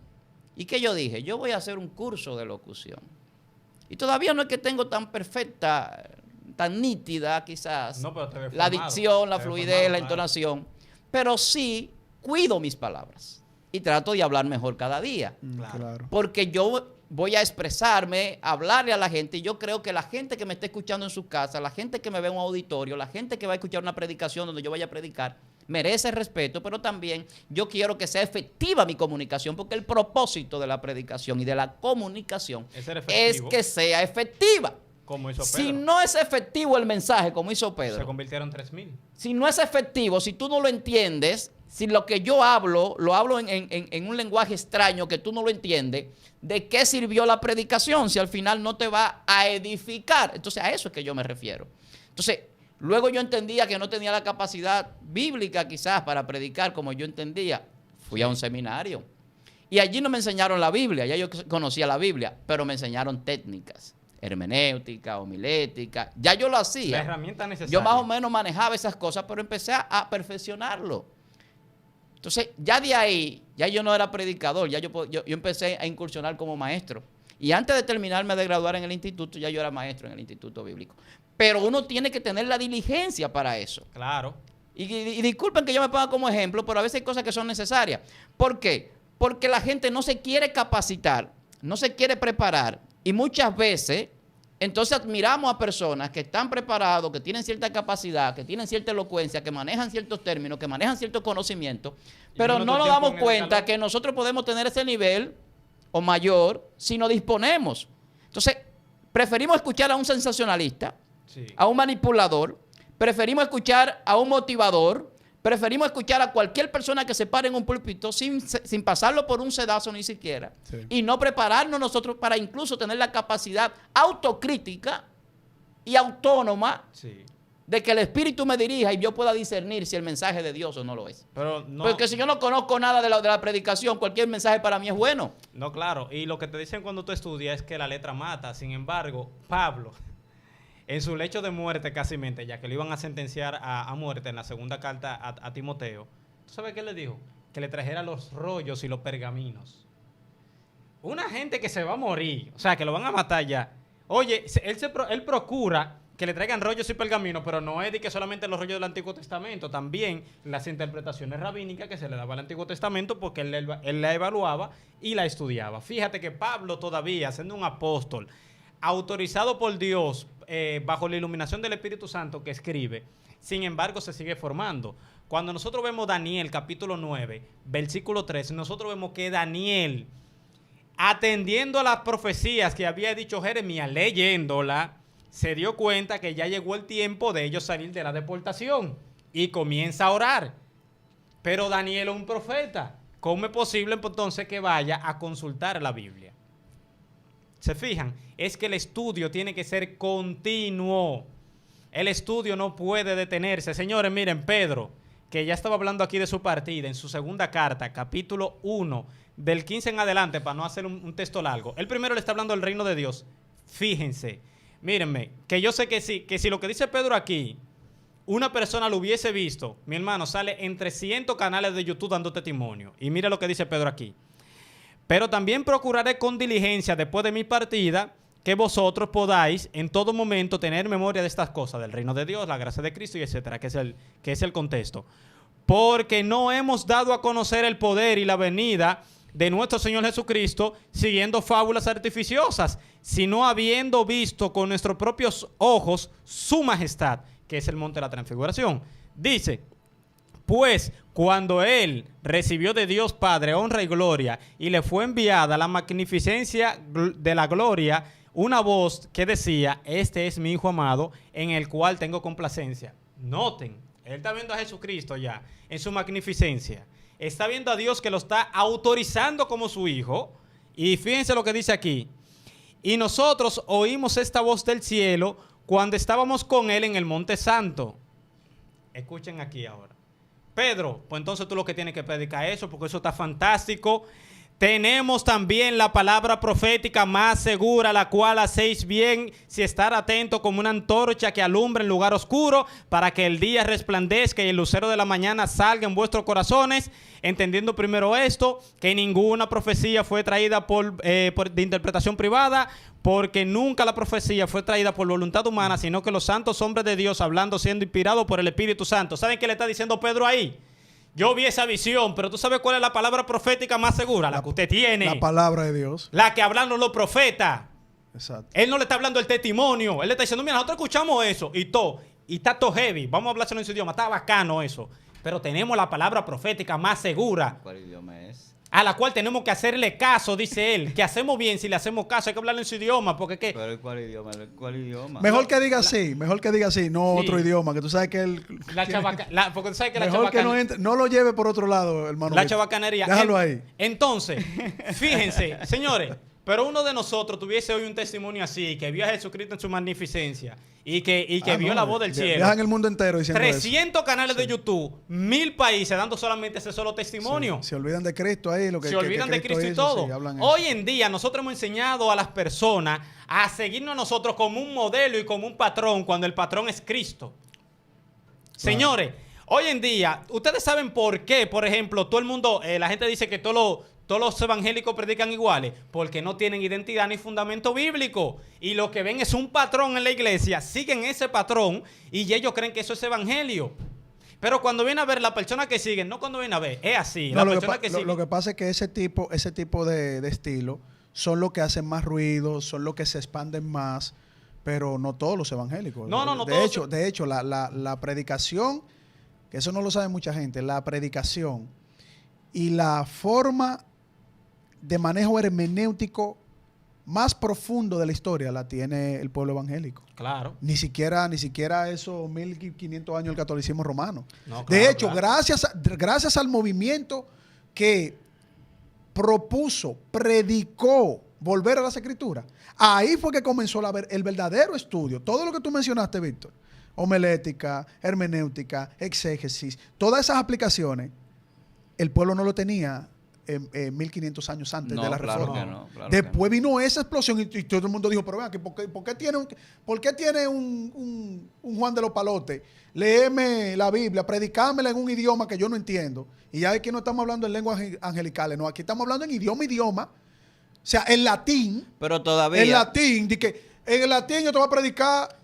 S1: ¿Y qué yo dije? Yo voy a hacer un curso de locución. Y todavía no es que tengo tan perfecta, tan nítida quizás,
S2: No, pero te ves
S1: la
S2: formado,
S1: dicción, la
S2: te ves
S1: fluidez,
S2: formado,
S1: la
S2: claro.
S1: entonación, pero sí cuido mis palabras y trato de hablar mejor cada día.
S2: Claro.
S3: Claro.
S1: Porque yo voy a expresarme, hablarle a la gente, y yo creo que la gente que me está escuchando en su casa, la gente que me ve en un auditorio, la gente que va a escuchar una predicación donde yo vaya a predicar, merece respeto, pero también yo quiero que sea efectiva mi comunicación, porque el propósito de la predicación y de la comunicación
S2: Es ser
S1: es
S2: efectivo.
S1: que sea efectiva.
S2: Como hizo
S1: Si
S2: Pedro.
S1: no es efectivo el mensaje, como hizo
S2: Se
S1: Pedro,
S2: convirtieron 3,000.
S1: si no es efectivo, si tú no lo entiendes, si lo que yo hablo, lo hablo en un lenguaje extraño que tú no lo entiendes, ¿de qué sirvió la predicación si al final no te va a edificar? Entonces a eso es que yo me refiero. Entonces, luego yo entendía que no tenía la capacidad bíblica quizás para predicar como yo entendía. Fui a un seminario y allí no me enseñaron la Biblia, ya yo conocía la Biblia, pero me enseñaron técnicas, hermenéutica, homilética, ya yo lo
S2: La
S1: hacía.
S2: herramienta necesaria.
S1: Yo más o menos manejaba esas cosas, pero empecé a perfeccionarlo. Entonces, ya de ahí, ya yo no era predicador, ya yo empecé a incursionar como maestro. Y antes de terminarme de graduar en el instituto, ya yo era maestro en el instituto bíblico. Pero uno tiene que tener la diligencia para eso.
S2: Claro.
S1: Y disculpen que yo me ponga como ejemplo, pero a veces hay cosas que son necesarias. ¿Por qué? Porque la gente no se quiere capacitar, no se quiere preparar. Y muchas veces, entonces admiramos a personas que están preparados, que tienen cierta capacidad, que tienen cierta elocuencia, que manejan ciertos términos, que manejan ciertos conocimientos,
S2: Y
S1: pero
S2: uno
S1: no
S2: todo
S1: nos
S2: el tiempo
S1: damos
S2: en el
S1: cuenta
S2: escalón.
S1: que nosotros podemos tener ese nivel o mayor si nos disponemos. Entonces, preferimos escuchar a un sensacionalista,
S2: Sí.
S1: a un manipulador, preferimos escuchar a un motivador, preferimos escuchar a cualquier persona que se pare en un púlpito sin pasarlo por un sedazo ni siquiera,
S3: Sí.
S1: y no prepararnos nosotros para incluso tener la capacidad autocrítica y autónoma
S2: Sí.
S1: de que el Espíritu me dirija y yo pueda discernir si el mensaje de Dios o no lo es.
S2: Pero no.
S1: Porque si yo no conozco nada de la predicación, cualquier mensaje para mí es bueno.
S2: No, claro. Y lo que te dicen cuando tú estudias es que la letra mata. Sin embargo, Pablo, en su lecho de muerte casi mente, ya que lo iban a sentenciar a muerte en la segunda carta a Timoteo, ¿tú sabes qué le dijo? Que le trajera los rollos y los pergaminos. Una gente que se va a morir, o sea, que lo van a matar ya. Oye, él procura que le traigan rollos y pergaminos, pero no es de que solamente los rollos del Antiguo Testamento, también las interpretaciones rabínicas que se le daba al Antiguo Testamento, porque él la evaluaba y la estudiaba. Fíjate que Pablo todavía, siendo un apóstol, autorizado por Dios, bajo la iluminación del Espíritu Santo que escribe, sin embargo se sigue formando. Cuando nosotros vemos Daniel capítulo 9, versículo 3, nosotros vemos que Daniel, atendiendo a las profecías que había dicho Jeremías, leyéndola, se dio cuenta que ya llegó el tiempo de ellos salir de la deportación y comienza a orar. Pero Daniel es un profeta. ¿Cómo es posible entonces que vaya a consultar la Biblia? ¿Se fijan? Es que el estudio tiene que ser continuo. El estudio no puede detenerse. Señores, miren, Pedro, que ya estaba hablando aquí de su partida, en su segunda carta, capítulo 1, del 15 en adelante, para no hacer un texto largo. Él primero le está hablando del reino de Dios. Fíjense, mírenme, que yo sé que si lo que dice Pedro aquí, una persona lo hubiese visto, mi hermano, sale en 300 canales de YouTube dando testimonio. Y mira lo que dice Pedro aquí. Pero también procuraré con diligencia después de mi partida que vosotros podáis en todo momento tener memoria de estas cosas, del reino de Dios, la gracia de Cristo y etcétera, que es el contexto. Porque no hemos dado a conocer el poder y la venida de nuestro Señor Jesucristo siguiendo fábulas artificiosas, sino habiendo visto con nuestros propios ojos su majestad, que es el monte de la transfiguración. Dice, pues cuando él recibió de Dios Padre honra y gloria y le fue enviada la magnificencia de la gloria, una voz que decía, este es mi Hijo amado, en el cual tengo complacencia. Noten, él está viendo a Jesucristo ya en su magnificencia. Está viendo a Dios que lo está autorizando como su Hijo. Y fíjense lo que dice aquí. Y nosotros oímos esta voz del cielo cuando estábamos con él en el Monte Santo. Escuchen aquí ahora. Pedro, pues entonces tú lo que tienes que predicar eso, porque eso está fantástico. Tenemos también la palabra profética más segura, la cual hacéis bien si estar atento como una antorcha que alumbra en lugar oscuro, para que el día resplandezca y el lucero de la mañana salga en vuestros corazones, entendiendo primero esto, que ninguna profecía fue traída de interpretación privada, porque nunca la profecía fue traída por voluntad humana, sino que los santos hombres de Dios, hablando, siendo inspirados por el Espíritu Santo. ¿Saben qué le está diciendo Pedro ahí? Yo vi esa visión, pero ¿tú sabes cuál es la palabra profética más segura? La que usted tiene.
S3: La palabra de Dios.
S2: La que hablan los profetas.
S3: Exacto.
S2: Él no le está hablando el testimonio. Él le está diciendo, mira, nosotros escuchamos eso y todo. Y está todo heavy. Vamos a hablárselo en su idioma. Está bacano eso. Pero tenemos la palabra profética más segura.
S1: ¿Cuál idioma es?
S2: A la cual tenemos que hacerle caso, dice él. Que hacemos bien si le hacemos caso. Hay que hablarle en su idioma. Porque ¿qué?
S1: ¿Pero cuál idioma? ¿Cuál idioma?
S3: Mejor que diga así, no
S2: Sí.
S3: otro idioma, que tú sabes que él...
S2: Porque tú sabes que la
S3: Mejor que
S2: chabacanería...
S3: no lo lleve por otro lado, hermano.
S2: La chabacanería.
S3: Déjalo ahí.
S2: Entonces, fíjense, señores, pero uno de nosotros tuviese hoy un testimonio así, que vio a Jesucristo en su magnificencia y que vio la voz del cielo.
S3: Viaja en el mundo entero diciendo
S2: 300 canales de YouTube, 1000 países dando solamente ese solo testimonio.
S3: Sí. Se olvidan de Cristo ahí. Lo que,
S2: Se olvidan de Cristo y
S3: hizo,
S2: todo.
S3: sí, hablan
S2: Hoy
S3: eso.
S2: en día nosotros hemos enseñado a las personas a seguirnos a nosotros como un modelo y como un patrón cuando el patrón es Cristo. Señores, hoy en día, ustedes saben por qué, por ejemplo, todo el mundo, la gente dice que todos los evangélicos predican iguales, porque no tienen identidad ni fundamento bíblico. Y lo que ven es un patrón en la iglesia, siguen ese patrón y ellos creen que eso es evangelio. Pero cuando viene a ver la persona que siguen, no cuando viene a ver, es así.
S3: No,
S2: La
S3: lo que pasa es que ese tipo de estilo son los que hacen más ruido, son los que se expanden más, pero no todos los evangélicos.
S2: No
S3: De hecho, la predicación, que eso no lo sabe mucha gente, la predicación y la forma de manejo hermenéutico más profundo de la historia la tiene el pueblo evangélico.
S2: Claro.
S3: Ni siquiera esos 1500 años del catolicismo romano.
S2: No, claro,
S3: de hecho,
S2: claro.
S3: gracias al movimiento que propuso, predicó volver a las escrituras, ahí fue que comenzó el verdadero estudio. Todo lo que tú mencionaste, Víctor, homilética, hermenéutica, exégesis, todas esas aplicaciones, el pueblo no lo tenía 1500 años antes de la reforma. Después vino esa explosión y todo el mundo dijo, pero vean, ¿por qué tiene un Juan de los Palotes? Léeme la Biblia, predicámela en un idioma que yo no entiendo. Y ya aquí no estamos hablando en lenguas angelicales, no, aquí estamos hablando en idioma. O sea, en latín.
S1: Pero todavía.
S3: En latín, en el latín yo te voy a predicar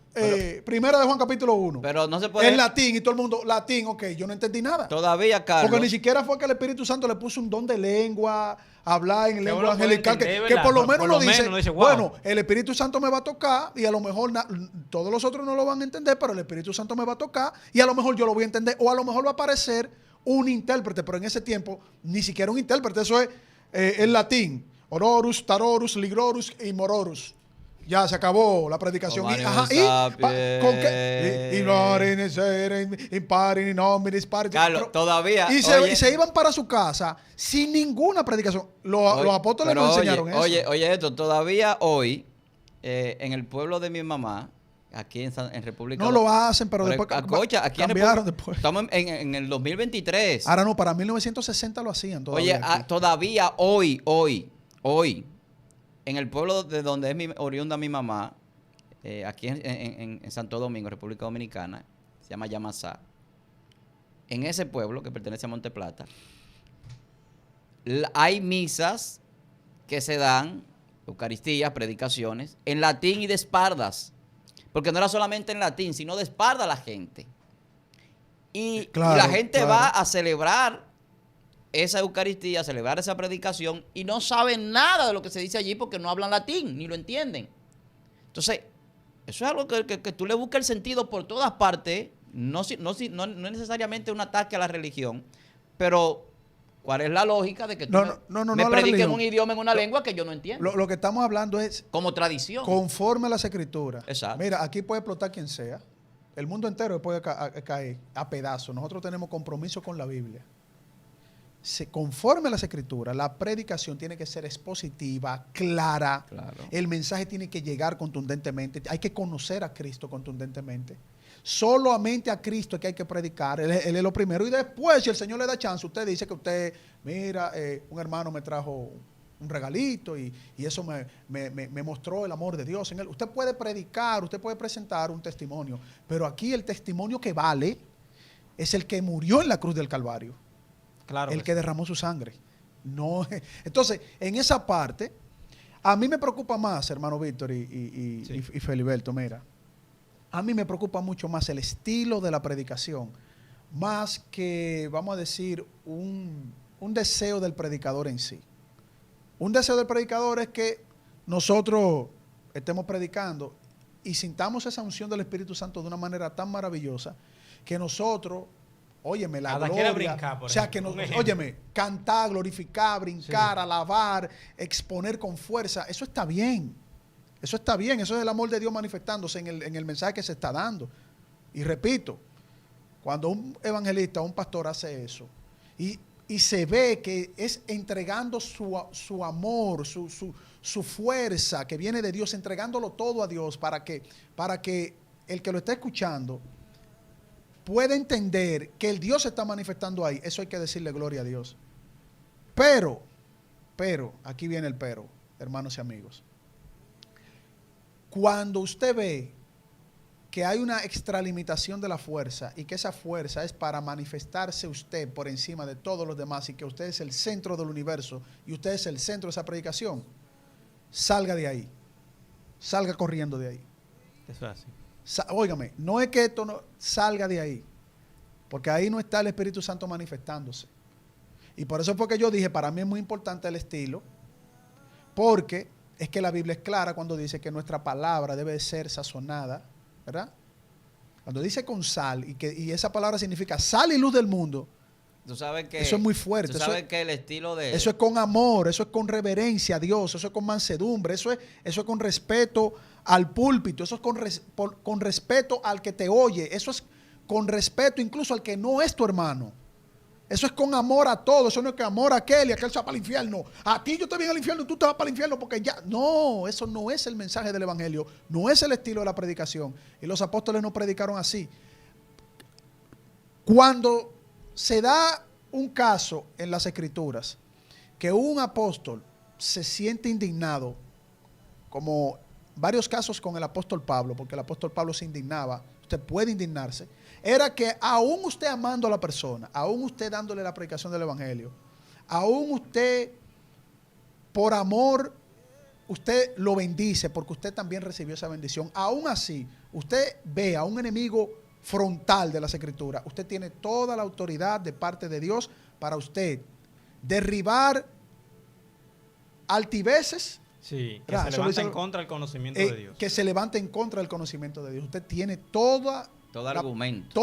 S3: Primera de Juan capítulo 1.
S1: Pero no se puede.
S3: En latín y todo el mundo, latín, ok, yo no entendí nada.
S1: Todavía, Carlos.
S3: Porque ni siquiera fue que el Espíritu Santo le puso un don de lengua, hablar en lengua
S2: uno puede
S3: angelical,
S2: entender,
S3: que por lo
S2: ¿verdad?
S3: menos
S2: Por
S3: uno
S2: lo
S3: dice,
S2: menos dice, wow.
S3: bueno, el Espíritu Santo me va a tocar y a lo mejor todos los otros no lo van a entender, pero el Espíritu Santo me va a tocar y a lo mejor yo lo voy a entender o a lo mejor va a aparecer un intérprete, pero en ese tiempo ni siquiera un intérprete, eso es el latín, ororus, tarorus, ligrorus y mororus. Ya se acabó la predicación. ¿Con qué?
S1: Carlos, todavía.
S3: Y se iban para su casa sin ninguna predicación. Los apóstoles nos enseñaron eso.
S1: Oye, esto, todavía hoy, en el pueblo de mi mamá, aquí en República
S3: No lo hacen, pero después
S1: cambiaron
S3: después.
S1: Estamos en el 2023.
S3: Ahora no, para 1960 lo hacían todavía.
S1: Oye, todavía hoy, en el pueblo de donde es oriunda mi mamá, aquí en Santo Domingo, República Dominicana, se llama Yamasá. En ese pueblo que pertenece a Monteplata, hay misas que se dan, eucaristías, predicaciones, en latín y de espaldas. Porque no era solamente en latín, sino de espalda a la gente. Y la gente va a celebrar esa Eucaristía, a celebrar esa predicación y no saben nada de lo que se dice allí porque no hablan latín, ni lo entienden. Entonces, eso es algo que tú le buscas el sentido por todas partes. No es necesariamente un ataque a la religión, pero ¿cuál es la lógica de que tú me prediques en un idioma, en una lengua que yo no entiendo?
S3: Lo que estamos hablando es
S1: como tradición.
S3: Conforme a las escrituras.
S1: Exacto.
S3: Mira, aquí puede explotar quien sea. El mundo entero puede caer a pedazos. Nosotros tenemos compromiso con la Biblia. conforme a las Escrituras, la predicación tiene que ser expositiva, clara.
S1: Claro.
S3: El mensaje tiene que llegar contundentemente. Hay que conocer a Cristo contundentemente. Solamente a Cristo es que hay que predicar. Él es lo primero. Y después, si el Señor le da chance, usted dice que usted, mira, un hermano me trajo un regalito y eso me mostró el amor de Dios en él. Usted puede predicar, usted puede presentar un testimonio, pero aquí el testimonio que vale es el que murió en la cruz del Calvario.
S2: Claro,
S3: el que derramó su sangre. No, entonces, en esa parte, a mí me preocupa más, hermano Víctor y Feliberto, mira, a mí me preocupa mucho más el estilo de la predicación, más que, vamos a decir, un deseo del predicador en sí. Un deseo del predicador es que nosotros estemos predicando y sintamos esa unción del Espíritu Santo de una manera tan maravillosa que nosotros, óyeme, la gloria,
S2: brincar,
S3: o sea, que nos, óyeme, cantar, glorificar, brincar, alabar, exponer con fuerza, eso está bien. Eso está bien, eso es el amor de Dios manifestándose en el mensaje que se está dando. Y repito, cuando un evangelista o un pastor hace eso y se ve que es entregando su amor, su fuerza que viene de Dios, entregándolo todo a Dios para que el que lo está escuchando pueda entender que el Dios se está manifestando ahí, eso hay que decirle gloria a Dios. Pero, aquí viene el pero, hermanos y amigos. Cuando usted ve que hay una extralimitación de la fuerza y que esa fuerza es para manifestarse usted por encima de todos los demás y que usted es el centro del universo y usted es el centro de esa predicación, salga de ahí. Salga corriendo de ahí.
S2: Eso es así.
S3: Óigame, no es que esto no salga de ahí, porque ahí no está el Espíritu Santo manifestándose. Y por eso fue que yo dije, para mí es muy importante el estilo, porque es que la Biblia es clara cuando dice que nuestra palabra debe ser sazonada, ¿verdad? Cuando dice con sal, y esa palabra significa sal y luz del mundo,
S1: Tú sabes que,
S3: eso es muy fuerte.
S1: Tú sabes que el estilo de...
S3: Eso es con amor, eso es con reverencia a Dios, eso es con mansedumbre, eso es con respeto al púlpito, eso es con respeto al que te oye, eso es con respeto incluso al que no es tu hermano. Eso es con amor a todo, eso no es que amor a aquel y aquel se va para el infierno. A ti yo te voy al infierno y tú te vas para el infierno porque ya... No, eso no es el mensaje del evangelio, no es el estilo de la predicación. Y los apóstoles no predicaron así. Cuando se da un caso en las Escrituras que un apóstol se siente indignado, como varios casos con el apóstol Pablo, porque el apóstol Pablo se indignaba, usted puede indignarse, era que aún usted amando a la persona, aún usted dándole la predicación del evangelio, aún usted por amor, usted lo bendice porque usted también recibió esa bendición, aún así, usted ve a un enemigo frontal de las Escrituras, usted tiene toda la autoridad de parte de Dios para usted derribar altiveces.
S2: Sí, que se levanta en contra del conocimiento de Dios.
S3: Que se levanta en contra del conocimiento de Dios. Usted tiene todo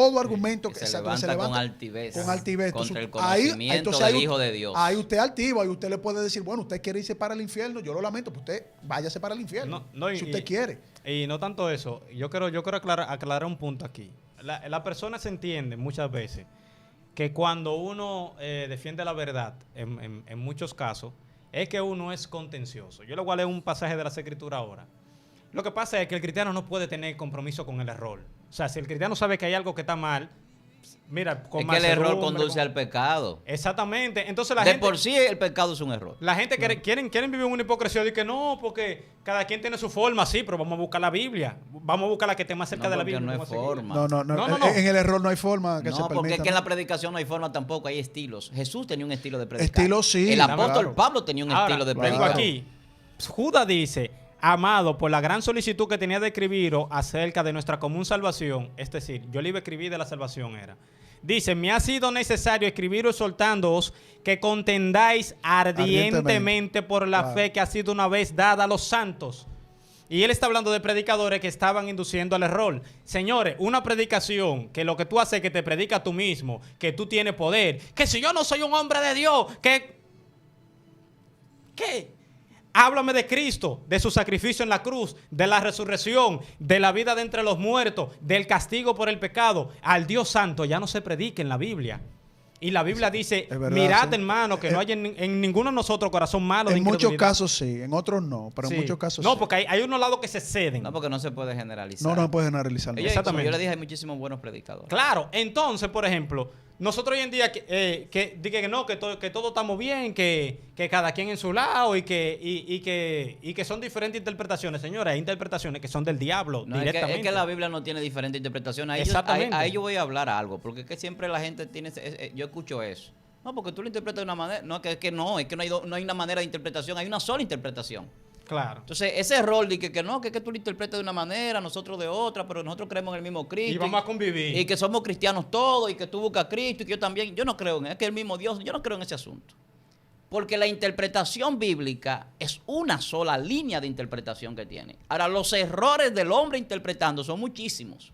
S3: argumento
S1: que se levanta con altivez.
S3: Con altivez.
S1: Contra el conocimiento del Hijo de Dios.
S3: Ahí usted altivo, ahí usted le puede decir, bueno, usted quiere irse para el infierno, yo lo lamento, pues usted váyase para el infierno, si usted quiere.
S2: Y no tanto eso, yo quiero aclarar un punto aquí. La persona se entiende muchas veces que cuando uno defiende la verdad, en muchos casos, es que uno es contencioso. Yo le voy a leer un pasaje de las Escrituras ahora. Lo que pasa es que el cristiano no puede tener compromiso con el error. O sea, si el cristiano sabe que hay algo que está mal, mira, con
S1: es que el error conduce al pecado.
S2: Exactamente. Entonces
S1: de por sí el pecado es un error.
S2: La gente quieren vivir una hipocresía de que no, porque cada quien tiene su forma, sí, pero vamos a buscar la Biblia. Vamos a buscar la que esté más cerca de la Biblia.
S1: No hay forma.
S3: No. En el error no hay forma que se permita.
S1: No, porque es que en la predicación no hay forma tampoco, hay estilos. Jesús tenía un estilo de predicar.
S3: Estilo sí.
S1: El apóstol Pablo tenía un estilo de predicar.
S2: Vengo aquí. Judas dice, amado, por la gran solicitud que tenía de escribiros acerca de nuestra común salvación, es decir, yo le iba a escribir de la salvación dice, me ha sido necesario escribiros exhortándoos que contendáis ardientemente por la fe que ha sido una vez dada a los santos. Y él está hablando de predicadores que estaban induciendo al error. Señores, una predicación que lo que tú haces es que te predica tú mismo, que tú tienes poder, que si yo no soy un hombre de Dios, ¿qué? Háblame de Cristo, de su sacrificio en la cruz, de la resurrección, de la vida de entre los muertos, del castigo por el pecado. Al Dios santo ya no se predica en la Biblia. Y la Biblia dice,
S3: es verdad,
S2: mirad,
S3: sí.
S2: hermano, que no haya en ninguno de nosotros corazón malo de
S3: En muchos
S2: incredulidad.
S3: casos sí, en otros no, pero
S2: Sí.
S3: en muchos casos
S2: No,
S3: sí.
S2: porque hay unos lados que se ceden.
S1: No, porque no se puede generalizar.
S3: No se puede generalizar. No.
S1: Ellos, como
S2: Exactamente.
S1: yo le dije, hay muchísimos buenos predicadores.
S2: Claro, entonces, por ejemplo, nosotros hoy en día que no, que todos estamos bien, que cada quien en su lado y que son diferentes interpretaciones. Señora, hay interpretaciones que son del diablo
S1: No,
S2: directamente.
S1: es que la Biblia no tiene diferente interpretación.
S2: Exactamente.
S1: Ahí yo voy a hablar algo, porque es que siempre la gente tiene... yo escucho eso. No, porque tú lo interpretas de una manera... No, es que no hay una manera de interpretación, hay una sola interpretación.
S2: Claro.
S1: Entonces, ese rol de que no, que tú lo interpretas de una manera, nosotros de otra, pero nosotros creemos en el mismo Cristo.
S2: Y vamos a convivir.
S1: Y que somos cristianos todos, y que tú buscas a Cristo, y que yo también. Yo no creo en es que el mismo Dios, yo no creo en ese asunto. Porque la interpretación bíblica es una sola línea de interpretación que tiene. Ahora, los errores del hombre interpretando son muchísimos.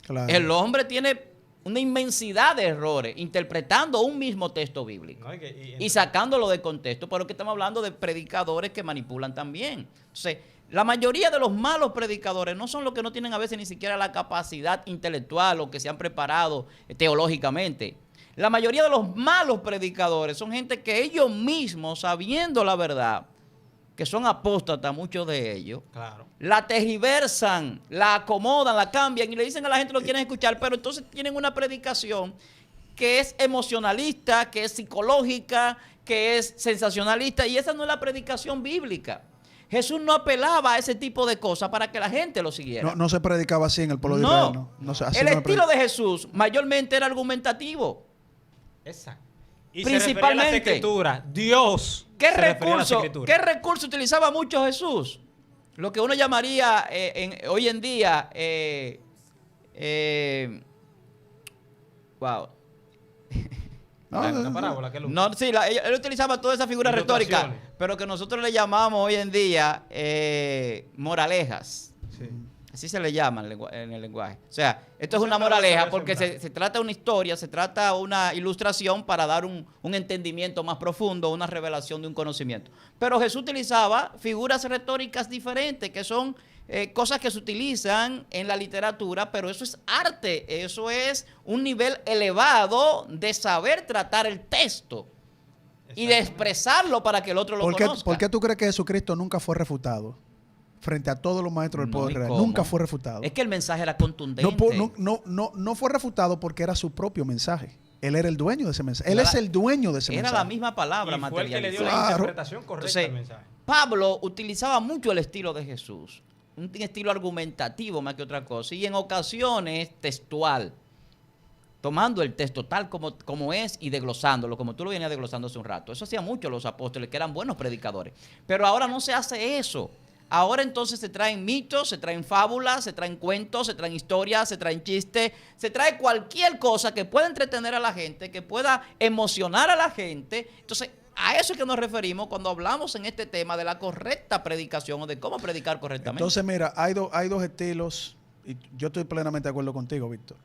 S3: Claro.
S1: El hombre tiene una inmensidad de errores interpretando un mismo texto bíblico.
S2: No,
S1: Y sacándolo de contexto, pero que estamos hablando de predicadores que manipulan también. Entonces, la mayoría de los malos predicadores no son los que no tienen a veces ni siquiera la capacidad intelectual o que se han preparado teológicamente. La mayoría de los malos predicadores son gente que ellos mismos, sabiendo la verdad, que son apóstatas muchos de ellos,
S2: Claro.
S1: la tergiversan, la acomodan, la cambian y le dicen a la gente lo que quieren escuchar, pero entonces tienen una predicación que es emocionalista, que es psicológica, que es sensacionalista, y esa no es la predicación bíblica. Jesús no apelaba a ese tipo de cosas para que la gente lo siguiera.
S3: No se predicaba así en el pueblo de Israel. No
S1: El estilo de Jesús mayormente era argumentativo.
S2: Exacto. Y
S1: Principalmente.
S2: se refería a las escrituras. Dios.
S1: ¿Qué
S2: se refería a las
S1: recurso,
S2: escrituras.
S1: ¿Qué recurso utilizaba mucho Jesús? Lo que uno llamaría hoy en día, wow.
S2: La parábola que él usa.
S1: No, sí, él utilizaba toda esa figura retórica,
S2: Ilustraciones.
S1: pero que nosotros le llamamos hoy en día moralejas.
S2: Sí.
S1: Así se le llama en el lenguaje. O sea, esto es una
S2: Siempre va a
S1: moraleja
S2: saber
S1: porque
S2: sembrar.
S1: se trata de una historia, se trata de una ilustración para dar un entendimiento más profundo, una revelación de un conocimiento. Pero Jesús utilizaba figuras retóricas diferentes, que son cosas que se utilizan en la literatura, pero eso es arte, eso es un nivel elevado de saber tratar el texto y de expresarlo para que el otro lo conozca.
S3: ¿Por qué tú crees que Jesucristo nunca fue refutado? Frente a todos los maestros del
S1: No,
S3: pueblo
S1: ¿y
S3: de Israel.
S1: cómo?
S3: Nunca fue refutado.
S1: Es que el mensaje era contundente.
S3: No fue refutado porque era su propio mensaje. Él era el dueño de ese mensaje. Él
S1: Era-
S3: es el dueño de ese
S1: Era
S3: mensaje.
S1: la misma palabra
S2: Y fue el que le dio
S1: materializada.
S2: la
S3: Claro.
S2: interpretación correcta
S1: Entonces,
S2: del mensaje.
S1: Pablo utilizaba mucho el estilo de Jesús, un estilo argumentativo más que otra cosa, y en ocasiones textual, tomando el texto tal como es y desglosándolo, como tú lo venías desglosando hace un rato. Eso hacían mucho los apóstoles, que eran buenos predicadores. Pero ahora no se hace eso. Ahora entonces se traen mitos, se traen fábulas, se traen cuentos, se traen historias, se traen chistes, se trae cualquier cosa que pueda entretener a la gente, que pueda emocionar a la gente. Entonces, a eso es que nos referimos cuando hablamos en este tema de la correcta predicación o de cómo predicar correctamente.
S3: Entonces, mira, hay dos estilos, y yo estoy plenamente de acuerdo contigo, Víctor.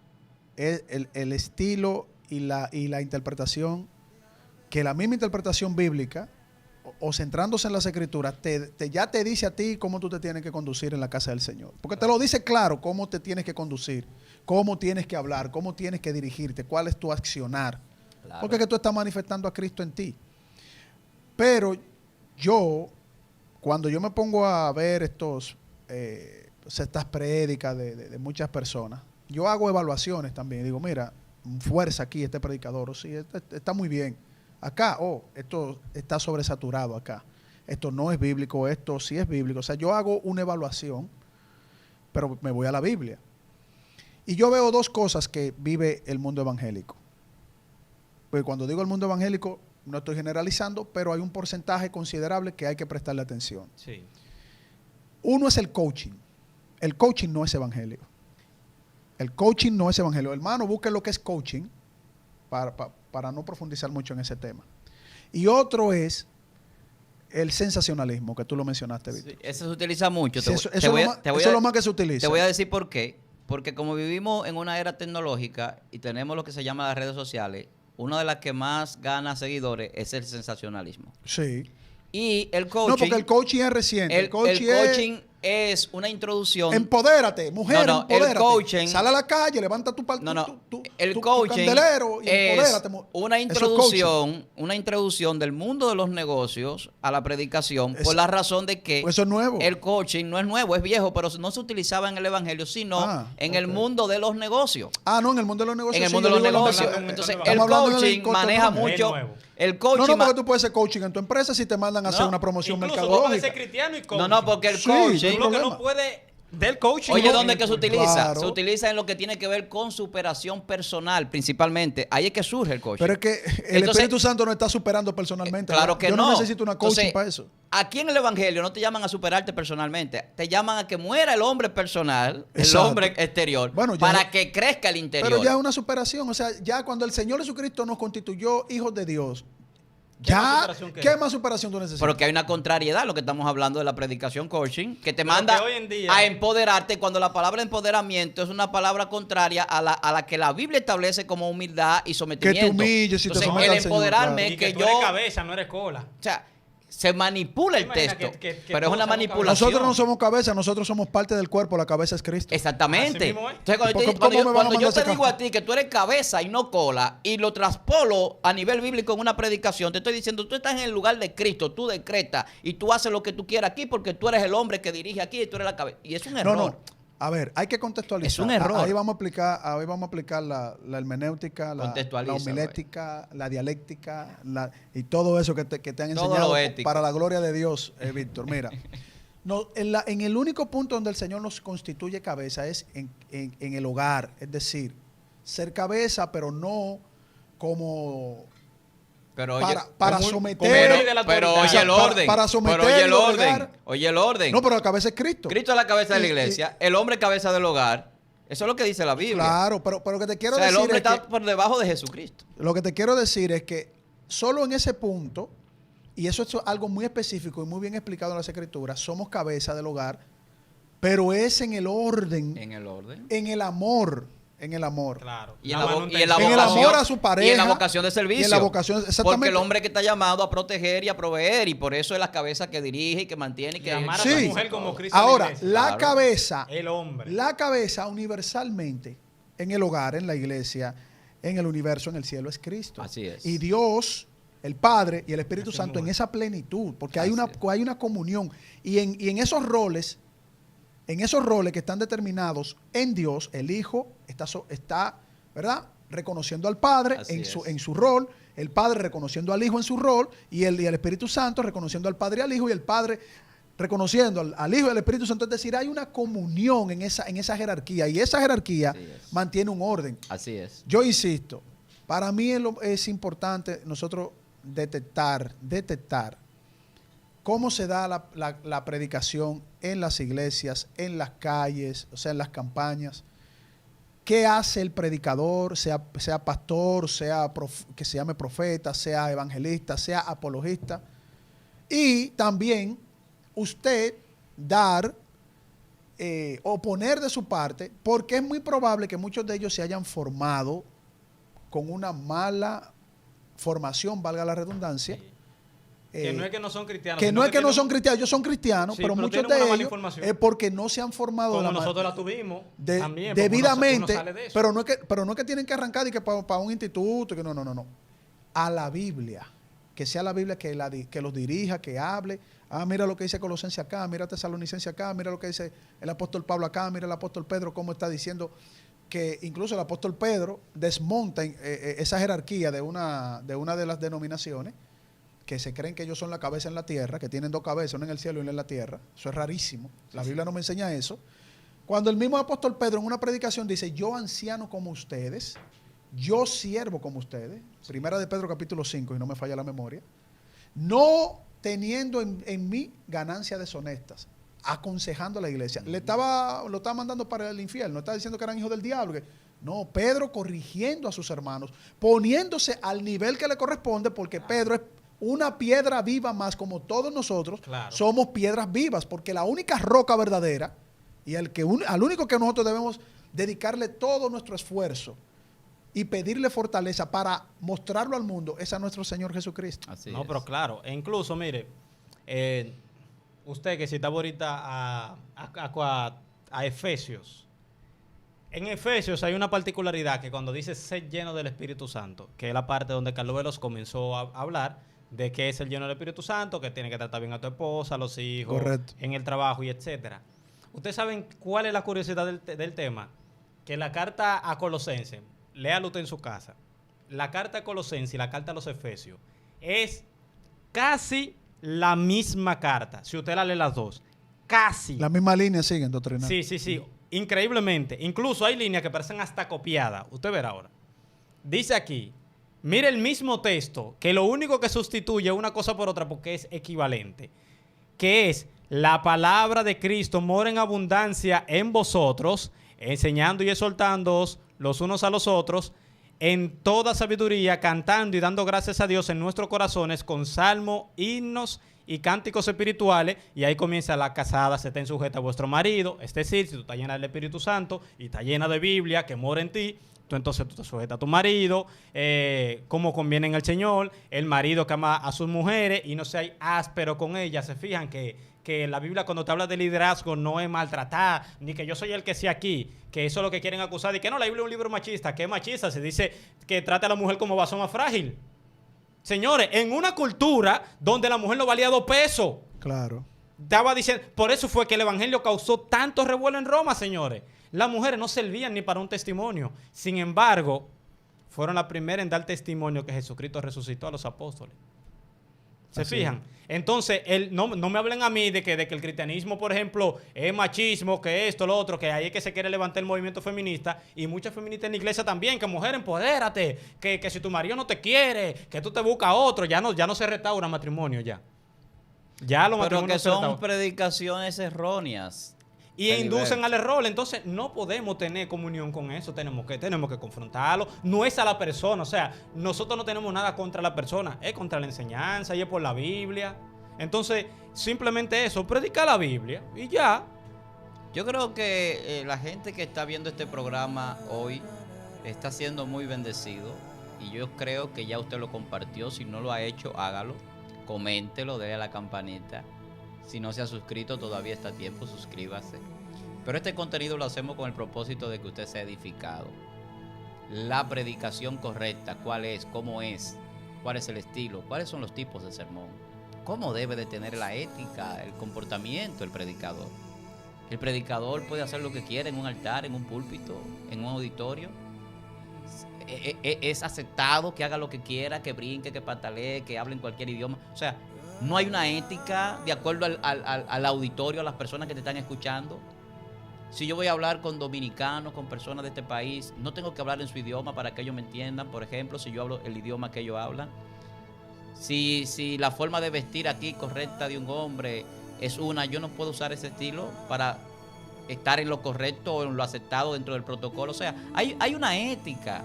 S3: El estilo y la interpretación, que la misma interpretación bíblica, o centrándose en las escrituras, ya te dice a ti cómo tú te tienes que conducir en la casa del Señor. Porque te lo dice claro cómo te tienes que conducir, cómo tienes que hablar, cómo tienes que dirigirte, cuál es tu accionar.
S1: Claro.
S3: Porque es que tú estás manifestando a Cristo en ti. Pero cuando yo me pongo a ver estas prédicas de muchas personas, yo hago evaluaciones también. Digo, mira, fuerza aquí este predicador, o sí, está muy bien. Acá, esto está sobresaturado acá. Esto no es bíblico, esto sí es bíblico. O sea, yo hago una evaluación, pero me voy a la Biblia. Y yo veo dos cosas que vive el mundo evangélico. Pues cuando digo el mundo evangélico, no estoy generalizando, pero hay un porcentaje considerable que hay que prestarle atención.
S2: Sí.
S3: Uno es el coaching. El coaching no es evangelio. El coaching no es evangelio. Hermano, busquen lo que es coaching para no profundizar mucho en ese tema. Y otro es el sensacionalismo, que tú lo mencionaste, Víctor.
S1: Sí, eso se utiliza mucho.
S3: Sí, eso es lo más que se utiliza.
S1: Te voy a decir por qué. Porque como vivimos en una era tecnológica y tenemos lo que se llama las redes sociales, una de las que más gana seguidores es el sensacionalismo.
S3: Sí.
S1: Y el coaching...
S3: No, porque el coaching es reciente. El coaching
S1: es una introducción.
S3: Empodérate, mujer,
S1: No, el
S3: empodérate.
S1: coaching.
S3: Sal a la calle, levanta tu,
S1: El
S3: tu
S1: coaching
S3: candelero y
S1: es
S3: empodérate.
S1: una
S3: Eso es coaching.
S1: una introducción del mundo de los negocios a la predicación por
S3: Eso-
S1: la razón de que
S3: Pues eso es nuevo.
S1: el coaching no es nuevo, es viejo, pero no se utilizaba en el evangelio, sino en el mundo de los negocios.
S3: No, en el mundo de los negocios.
S1: En el
S3: sí,
S1: mundo de
S3: yo
S1: los
S3: digo
S1: negocios.
S2: hablando-
S1: Entonces,
S2: estamos
S1: el
S3: hablando del
S1: coaching
S3: corto
S1: maneja
S3: nuevo.
S1: mucho.
S2: Es nuevo.
S1: El coaching
S3: No, porque tú puedes hacer coaching en tu empresa si te mandan a hacer
S1: No,
S3: una promoción
S2: Incluso tú puedes
S3: mercadológica.
S2: ser cristiano y coach.
S1: No, porque el
S3: Sí,
S1: coaching.
S2: Tú lo que
S3: problema.
S2: no puede del coaching.
S1: Oye,
S2: no-
S1: ¿dónde es que se utiliza?
S3: Claro.
S1: Se utiliza en lo que tiene que ver con superación personal, principalmente. Ahí es que surge el coaching.
S3: Pero es que el
S1: Entonces,
S3: Espíritu Santo no está superando personalmente.
S1: Claro que
S3: Yo
S1: no.
S3: no necesito una coaching
S1: Entonces,
S3: para eso.
S1: Aquí en el Evangelio no te llaman a superarte personalmente, te llaman a que muera el hombre personal, el
S3: Exacto.
S1: hombre exterior,
S3: Bueno, ya-
S1: para que crezca el interior.
S3: Pero ya es una superación. O sea, ya cuando el Señor Jesucristo nos constituyó hijos de Dios,
S2: ¿Qué más
S3: ya,
S2: superación que
S3: ¿qué
S2: es?
S3: más superación tú necesitas?
S1: Pero que hay una contrariedad, lo que estamos hablando de la predicación coaching, que te
S2: Pero
S1: manda
S2: que hoy en día-
S1: a empoderarte cuando la palabra empoderamiento es una palabra contraria a la que la Biblia establece como humildad y sometimiento.
S3: Que te humilles y te
S1: Entonces,
S3: sometas
S1: el
S3: al Señor,
S1: empoderarme
S3: claro.
S2: Y
S1: es
S2: que
S1: que
S2: tú
S1: yo...
S2: eres cabeza, no eres cola.
S1: O sea, se manipula el
S2: Imagina
S1: texto,
S2: que
S1: pero es
S2: todos
S1: una
S2: somos
S1: manipulación.
S3: Nosotros no somos cabeza, nosotros somos parte del cuerpo, la cabeza es Cristo.
S1: Exactamente.
S2: Así mismo es.
S1: Entonces, cuando,
S3: ¿Cómo-
S1: te-
S3: cómo me van a
S1: cuando yo
S3: mandar
S1: te
S3: ese
S1: digo
S3: café?
S1: a ti que tú eres cabeza y no cola y lo traspolo a nivel bíblico en una predicación, te estoy diciendo, tú estás en el lugar de Cristo, tú decretas y tú haces lo que tú quieras aquí porque tú eres el hombre que dirige aquí y tú eres la cabeza. Y es un error.
S3: No. A ver, hay que contextualizar.
S1: Es un error.
S3: Ahí vamos a aplicar la hermenéutica, la
S1: Contextualízalo,
S3: homilética, la dialéctica y todo eso que te han
S1: Todo
S3: enseñado
S1: lo ético.
S3: para la gloria de Dios, Víctor. Mira, no, en el único punto donde el Señor nos constituye cabeza es en el hogar. Es decir, ser cabeza, pero no como
S1: Pero
S3: para
S2: como
S3: someter.
S2: rey de la
S1: pero
S2: autoridad.
S1: oye el
S3: Para-
S1: orden.
S3: para someter
S1: pero oye el
S3: y
S1: orden.
S3: delegar.
S1: Oye el orden.
S3: No, pero la cabeza es Cristo.
S1: Cristo es la cabeza de la
S3: Y-
S1: iglesia, el hombre cabeza del hogar. Eso es lo que dice la Biblia.
S3: Claro, pero lo que te
S1: O
S3: quiero
S1: sea, el
S3: decir
S1: hombre
S3: es
S1: está
S3: que
S1: por debajo de Jesucristo.
S3: lo que te quiero decir es que solo en ese punto, y eso es algo muy específico y muy bien explicado en las Escrituras, somos cabeza del hogar, pero es en el orden,
S1: En el orden.
S3: en el amor, en el amor.
S2: Claro.
S1: Y en la
S2: manutención.
S1: en la
S3: En el
S1: vocación,
S3: amor a su pareja,
S1: y en la vocación de servicio.
S3: y en la vocación, exactamente.
S1: Porque el hombre que está llamado a proteger y a proveer, y por eso es la cabeza que dirige y que mantiene y
S2: Y
S1: que
S2: amar a
S3: Sí.
S2: su mujer como Cristo. a la
S3: Ahora,
S2: iglesia.
S3: la
S1: Claro.
S3: cabeza,
S2: El hombre.
S3: la cabeza universalmente en el hogar, en la iglesia, en el universo, en el cielo es Cristo.
S1: Así es.
S3: Y Dios, el Padre y el Espíritu
S2: Así
S3: Santo en
S2: mismo es.
S3: esa plenitud, porque
S1: Así
S3: hay una comunión. Y en esos roles que están determinados en Dios, el Hijo está ¿verdad? Reconociendo al Padre
S1: Así es.
S3: en su rol, el Padre reconociendo al Hijo en su rol, y el Espíritu Santo reconociendo al Padre y al Hijo, y el Padre reconociendo al Hijo y al Espíritu Santo. Es decir, hay una comunión en esa jerarquía, y esa jerarquía
S1: Así es.
S3: mantiene un orden.
S1: Así es.
S3: Yo insisto, para mí es importante nosotros detectar cómo se da la predicación en las iglesias, en las calles, o sea, en las campañas. ¿Qué hace el predicador, sea pastor, que se llame profeta, sea evangelista, sea apologista? Y también usted dar o poner de su parte, porque es muy probable que muchos de ellos se hayan formado con una mala formación, valga la redundancia.
S2: Que no es que no son cristianos.
S3: Que
S2: sino
S3: no es que no
S2: tienen-
S3: son cristianos, ellos son cristianos,
S2: Sí,
S3: pero
S2: pero
S3: muchos
S2: tienen una
S3: de
S2: mala
S3: ellos
S2: información.
S3: es porque no se han formado
S2: Como
S3: de la
S2: nosotros la tuvimos.
S3: de-
S2: también, porque
S3: debidamente,
S2: uno sale de eso.
S3: pero no es que tienen que arrancar y que para un instituto, que no. A la Biblia, que sea la Biblia que los dirija, que hable. Mira lo que dice Colosenses acá, mira Tesalonicenses acá, mira lo que dice el apóstol Pablo acá, mira el apóstol Pedro cómo está diciendo que incluso el apóstol Pedro desmonta esa jerarquía de una de las denominaciones que se creen que ellos son la cabeza en la tierra, que tienen dos cabezas, una en el cielo y una en la tierra. Eso es rarísimo. La Biblia no me enseña eso. Cuando el mismo apóstol Pedro en una predicación dice, yo anciano como ustedes, yo siervo como ustedes, primera de Pedro capítulo 5, y no me falla la memoria, no teniendo en mí ganancias deshonestas, aconsejando a la iglesia. Lo estaba mandando para el infierno, estaba diciendo que eran hijos del diablo. No, Pedro corrigiendo a sus hermanos, poniéndose al nivel que le corresponde, porque Pedro es una piedra viva más, como todos nosotros.
S2: Claro.
S3: Somos piedras vivas, porque la única roca verdadera y al único que nosotros debemos dedicarle todo nuestro esfuerzo y pedirle fortaleza para mostrarlo al mundo es a nuestro Señor Jesucristo.
S1: Así
S2: No,
S1: es.
S2: pero claro, e incluso, mire, usted que citaba ahorita a Efesios. En Efesios hay una particularidad que cuando dice ser lleno del Espíritu Santo, que es la parte donde Carlos Velos comenzó a hablar de qué es el lleno del Espíritu Santo, que tiene que tratar bien a tu esposa, a los hijos,
S3: correcto,
S2: en el trabajo y etcétera. ¿Ustedes saben cuál es la curiosidad del tema? Que la carta a Colosenses, léalo usted en su casa, la carta a Colosenses y la carta a los Efesios es casi la misma carta, si usted la lee las dos, casi.
S3: la misma línea siguen, doctrina.
S2: Sí, increíblemente. Incluso hay líneas que parecen hasta copiadas. Usted verá ahora. Dice aquí, mire el mismo texto, que lo único que sustituye una cosa por otra porque es equivalente, que es la palabra de Cristo mora en abundancia en vosotros, enseñando y exhortándoos los unos a los otros, en toda sabiduría, cantando y dando gracias a Dios en nuestros corazones con salmos, himnos y cánticos espirituales. Y ahí comienza: la casada se estén sujeta a vuestro marido. Es decir, si tú estás llena del Espíritu Santo y estás llena de Biblia que mora en ti, entonces tú te sujetas a tu marido, como conviene en el Señor. El marido que ama a sus mujeres y no sea áspero con ellas. Se fijan que la Biblia, cuando te habla de liderazgo, no es maltratar, ni que yo soy el que sea aquí, que eso es lo que quieren acusar, y que no, la Biblia es un libro machista. ¿Qué es machista? Se dice que trata a la mujer como vaso más frágil. Señores, en una cultura donde la mujer no valía 2 pesos.
S3: Claro.
S2: Estaba diciendo, por eso fue que el evangelio causó tanto revuelo en Roma, señores. Las mujeres no servían ni para un testimonio. Sin embargo, fueron las primeras en dar testimonio que Jesucristo resucitó a los apóstoles. ¿Se
S3: Así
S2: fijan? Entonces, no me hablen a mí de que el cristianismo, por ejemplo, es machismo, que esto, lo otro, que ahí es que se quiere levantar el movimiento feminista, y muchas feministas en la iglesia también, que mujer, empodérate, que si tu marido no te quiere, que tú te buscas otro, ya no se restaura matrimonio ya. Ya los
S1: Pero
S2: matrimonios
S1: que
S2: se
S1: son
S2: restauran.
S1: predicaciones erróneas.
S2: Y inducen al error. Entonces no podemos tener comunión con eso. Tenemos que confrontarlo. No es a la persona. O sea, nosotros no tenemos nada contra la persona. Es contra la enseñanza y es por la Biblia. Entonces, simplemente eso, predicar la Biblia y ya.
S1: Yo creo que la gente que está viendo este programa hoy está siendo muy bendecido. Y yo creo que ya usted lo compartió. Si no lo ha hecho, hágalo. Coméntelo, déle a la campanita. Si no se ha suscrito, todavía está a tiempo, suscríbase. Pero este contenido lo hacemos con el propósito de que usted sea edificado. La predicación correcta, ¿cuál es? ¿Cómo es? ¿Cuál es el estilo? ¿Cuáles son los tipos de sermón? ¿Cómo debe de tener la ética, el comportamiento el predicador? El predicador puede hacer lo que quiera en un altar, en un púlpito, en un auditorio. Es aceptado que haga lo que quiera, que brinque, que patalee, que hable en cualquier idioma. O sea, no hay una ética de acuerdo al auditorio, a las personas que te están escuchando. Si yo voy a hablar con dominicanos, con personas de este país, no tengo que hablar en su idioma para que ellos me entiendan. Por ejemplo, si yo hablo el idioma que ellos hablan. Si la forma de vestir aquí correcta de un hombre es una, yo no puedo usar ese estilo para estar en lo correcto o en lo aceptado dentro del protocolo. O sea, hay una ética.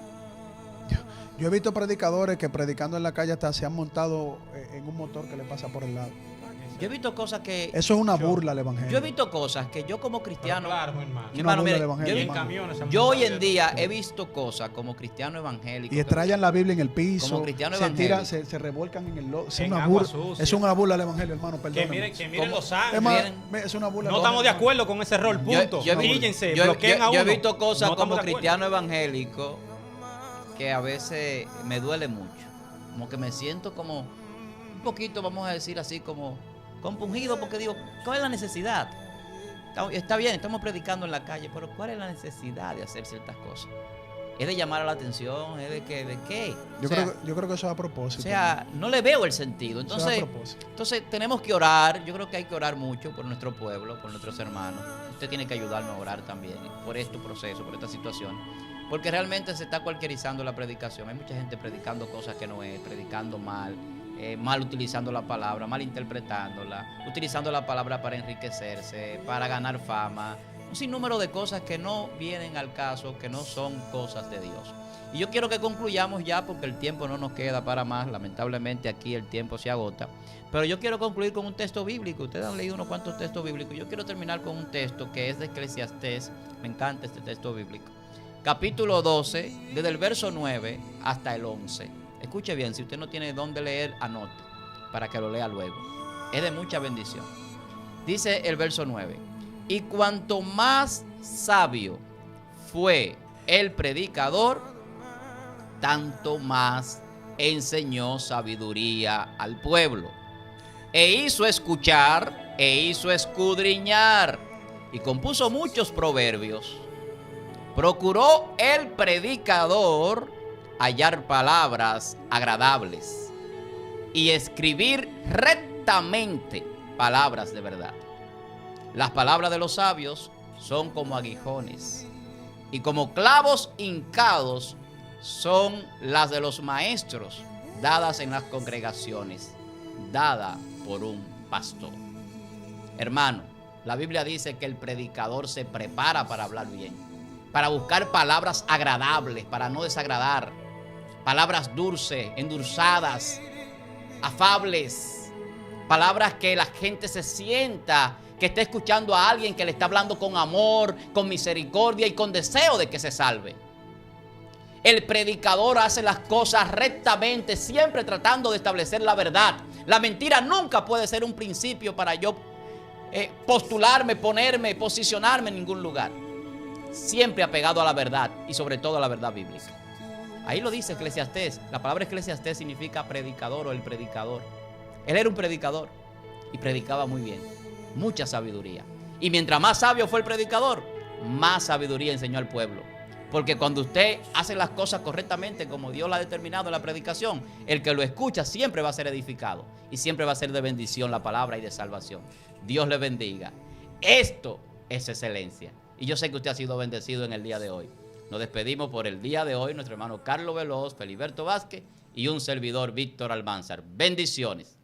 S3: Yo he visto predicadores que predicando en la calle hasta se han montado en un motor que le pasa por el lado.
S1: Yo he visto cosas que...
S3: Eso es una burla al evangelio.
S1: Yo he visto cosas que yo como cristiano...
S2: Pero claro, hermano.
S1: Hermano, mire, yo hoy en día he visto cosas como cristiano evangélico.
S3: Y extrayan la Biblia en el piso.
S1: Como cristiano
S3: se
S1: evangélico.
S3: se revuelcan en el lodo.
S2: En
S3: Es una burla al evangelio, hermano. Perdóname.
S2: Que miren los
S3: Es
S2: ángeles.
S3: más,
S1: miren,
S3: es una burla.
S2: No estamos de acuerdo con ese rol, punto. Quíllense, bloqueen a uno.
S1: Yo he visto cosas
S2: No
S1: como
S2: estamos de
S1: cristiano evangélico que a veces me duele mucho. Como que me siento como un poquito, vamos a decir así, como compungido, porque digo, ¿cuál es la necesidad? Está bien, estamos predicando en la calle, pero ¿cuál es la necesidad de hacer ciertas cosas? ¿Es de llamar a la atención? ¿Es de qué?
S3: Yo creo que eso es a propósito.
S1: O sea, no le veo el sentido. Entonces tenemos que orar. Yo creo que hay que orar mucho por nuestro pueblo, por nuestros hermanos. Usted tiene que ayudarnos a orar también por este proceso, por esta situación. Porque realmente se está cualquierizando la predicación. Hay mucha gente predicando cosas que no es, predicando mal, mal utilizando la palabra, mal interpretándola, utilizando la palabra para enriquecerse, para ganar fama. Un sinnúmero de cosas que no vienen al caso, que no son cosas de Dios. Y yo quiero que concluyamos ya porque el tiempo no nos queda para más. Lamentablemente aquí el tiempo se agota. Pero yo quiero concluir con un texto bíblico. Ustedes han leído unos cuantos textos bíblicos. Yo quiero terminar con un texto que es de Eclesiastés. Me encanta este texto bíblico. Capítulo 12, desde el verso 9 hasta el 11. Escuche bien, si usted no tiene dónde leer, anote para que lo lea luego. Es de mucha bendición. Dice el verso 9. Y cuanto más sabio fue el predicador, tanto más enseñó sabiduría al pueblo. E hizo escuchar, e hizo escudriñar, y compuso muchos proverbios. Procuró el predicador hallar palabras agradables y escribir rectamente palabras de verdad. Las palabras de los sabios son como aguijones, y como clavos hincados son las de los maestros, dadas en las congregaciones, dada por un pastor. Hermano, la Biblia dice que el predicador se prepara para hablar bien, para buscar palabras agradables, para no desagradar, palabras dulces, endulzadas, afables, palabras que la gente se sienta que está escuchando a alguien que le está hablando con amor, con misericordia y con deseo de que se salve. El predicador hace las cosas rectamente, siempre tratando de establecer la verdad. La mentira nunca puede ser un principio para yo postularme, ponerme, posicionarme en ningún lugar. Siempre apegado a la verdad y sobre todo a la verdad bíblica. Ahí lo dice Eclesiastés. La palabra Eclesiastés significa predicador o el predicador. Él era un predicador y predicaba muy bien, mucha sabiduría. Y mientras más sabio fue el predicador, más sabiduría enseñó al pueblo. Porque cuando usted hace las cosas correctamente como Dios la ha determinado en la predicación, el que lo escucha siempre va a ser edificado y siempre va a ser de bendición la palabra y de salvación. Dios le bendiga. Esto es excelencia. Y yo sé que usted ha sido bendecido en el día de hoy. Nos despedimos por el día de hoy, nuestro hermano Carlos Veloz, Feliberto Vázquez y un servidor Víctor Almanzar. Bendiciones.